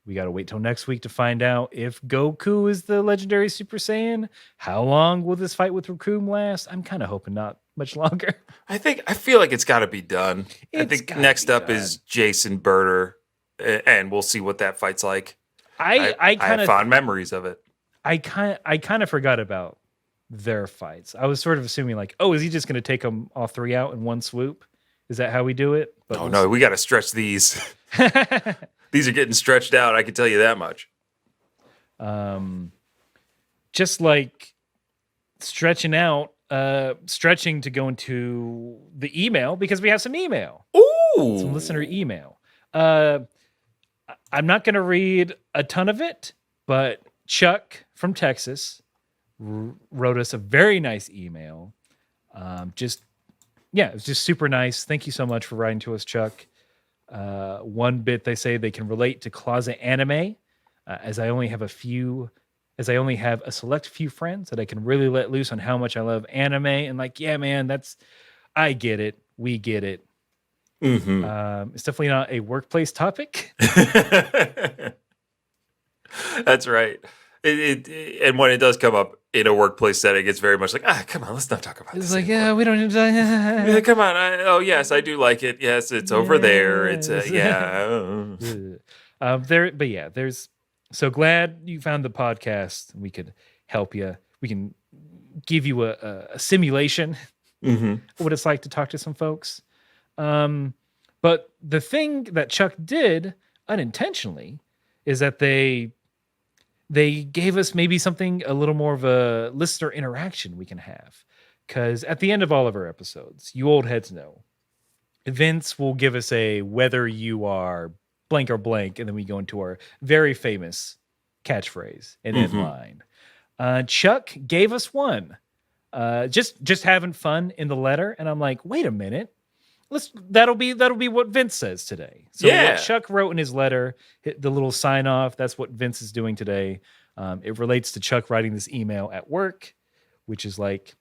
We got to wait till next week to find out if Goku is the legendary Super Saiyan. How long will this fight with Raccoon last? I'm kind of hoping not much longer. I feel like it's got to be done. I It's think gotta next be up is Jason Birder, and we'll see what that fight's like. I I kind have of fond memories of it. I kind of forgot about their fights. I was sort of assuming like, oh, is he just going to take them all three out in one swoop? Is that how we do it? But Oh no, we got to stretch these. These are getting stretched out. I can tell you that much. Just like stretching out, stretching to go into the email because we have some email, Ooh, some listener email. I'm not going to read a ton of it, but Chuck from Texas wrote us a very nice email. It was just super nice. Thank you so much for writing to us, Chuck. One bit they say they can relate to closet anime, as I only have a select few friends that I can really let loose on how much I love anime. And like, yeah, man, I get it. We get it. Mm-hmm. It's definitely not a workplace topic. That's right. And when it does come up in a workplace setting, it's very much like, come on, let's not talk about this. It's like, anymore. yeah, we don't need to. Yeah, come on. Oh, yes, I do like it. Yes, it's over there. It's Yes. There's so glad you found the podcast. We could help you. We can give you a simulation mm-hmm. of what it's like to talk to some folks. But the thing that Chuck did unintentionally is that they gave us maybe something a little more of a listener interaction we can have. Because at the end of all of our episodes, you old heads know, Vince will give us a whether you are blank or blank, and then we go into our very famous catchphrase and end line. Chuck gave us one. Just having fun in the letter, and I'm like, wait a minute. That'll be what Vince says today. So what Chuck wrote in his letter, the little sign off, that's what Vince is doing today. It relates to Chuck writing this email at work, which is like,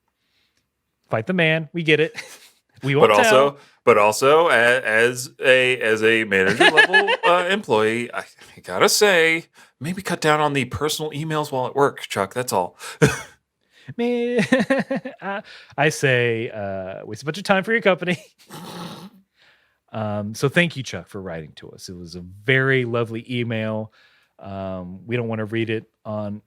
fight the man. We get it. We won't tell. But also, as a manager level employee, I gotta say, maybe cut down on the personal emails while at work, Chuck. That's all. Me, I say, waste a bunch of time for your company. So thank you, Chuck, for writing to us. It was a very lovely email. We don't want to read all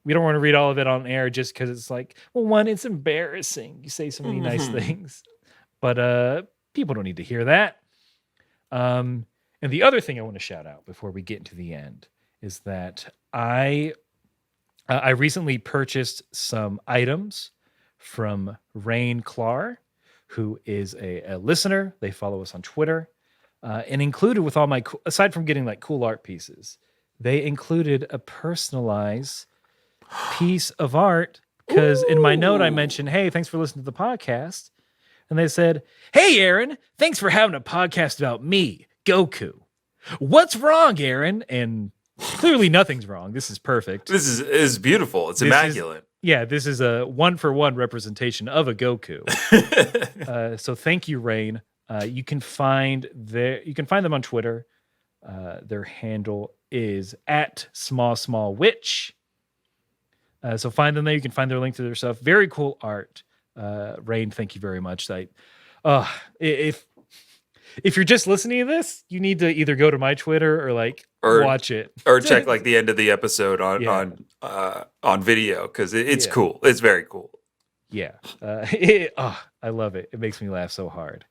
of it on air just because it's like, well, one, it's embarrassing. You say so many nice things, but people don't need to hear that. And the other thing I want to shout out before we get into the end is that I recently purchased some items from Rain Clar, who is a listener. They follow us on Twitter. And included with all my, aside from getting like cool art pieces, they included a personalized piece of art. Because in my note, I mentioned, hey, thanks for listening to the podcast. And they said, hey, Aaron, thanks for having a podcast about me, Goku. What's wrong, Aaron? And clearly nothing's wrong. This is perfect. This is beautiful. It's immaculate. This is a 1-for-1 representation of a Goku. So thank you, Rain. You can find them on Twitter. Their handle is @smallsmallwitch. So find them there. You can find their link to their stuff. Very cool art. Rain, thank you very much. If you're just listening to this, you need to either go to my Twitter or watch it or check like the end of the episode on video because it's cool. It's very cool. Yeah, I love it. It makes me laugh so hard.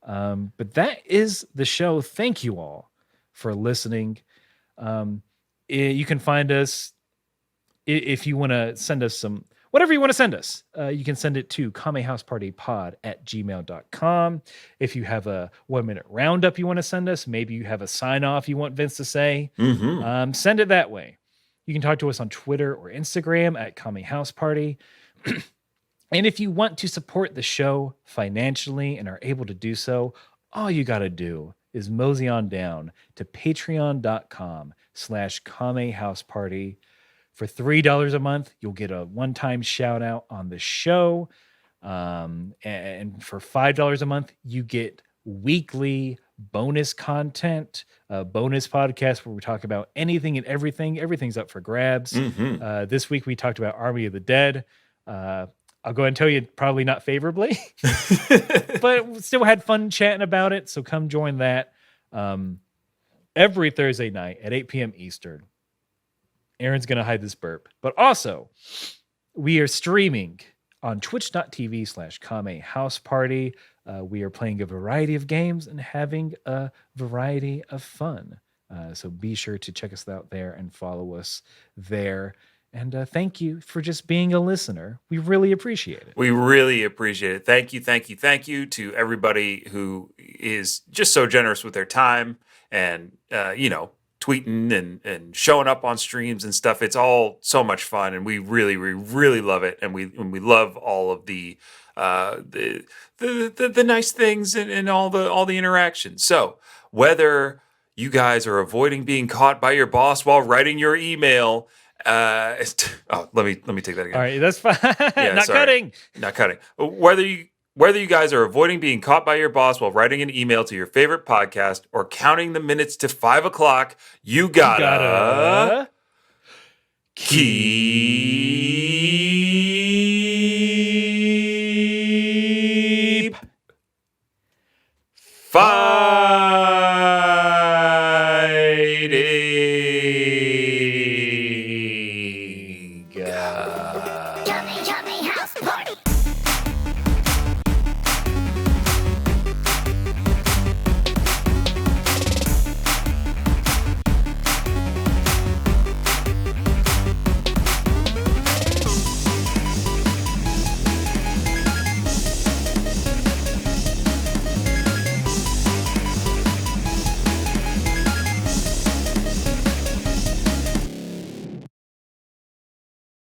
But that is the show. Thank you all for listening. You can find us if you want to send us some. Whatever you want to send us, you can send it to kamehousepartypod@gmail.com. If you have a 1-minute roundup you want to send us, maybe you have a sign-off you want Vince to say, send it that way. You can talk to us on Twitter or Instagram @kamehouseparty. And if you want to support the show financially and are able to do so, all you got to do is mosey on down to patreon.com/kamehouseparty. For $3 a month, you'll get a one-time shout out on the show. And for $5 a month, you get weekly bonus content, bonus podcast where we talk about anything and everything. Everything's up for grabs. This week we talked about Army of the Dead. I'll go ahead and tell you, probably not favorably, but still had fun chatting about it. So come join that every Thursday night at 8 p.m. Eastern. Aaron's going to hide this burp. But also, we are streaming on twitch.tv/Kame House Party. We are playing a variety of games and having a variety of fun. So be sure to check us out there and follow us there. And thank you for just being a listener. We really appreciate it. We really appreciate it. Thank you to everybody who is just so generous with their time and, tweeting and showing up on streams and stuff. It's all so much fun, and we really love it. And we love all of the nice things and all the interactions. So whether you guys are avoiding being caught by your boss while writing your email, let me take that again. All right, that's fine. Yeah, Not cutting. Whether you guys are avoiding being caught by your boss while writing an email to your favorite podcast or counting the minutes to 5 o'clock, you gotta keep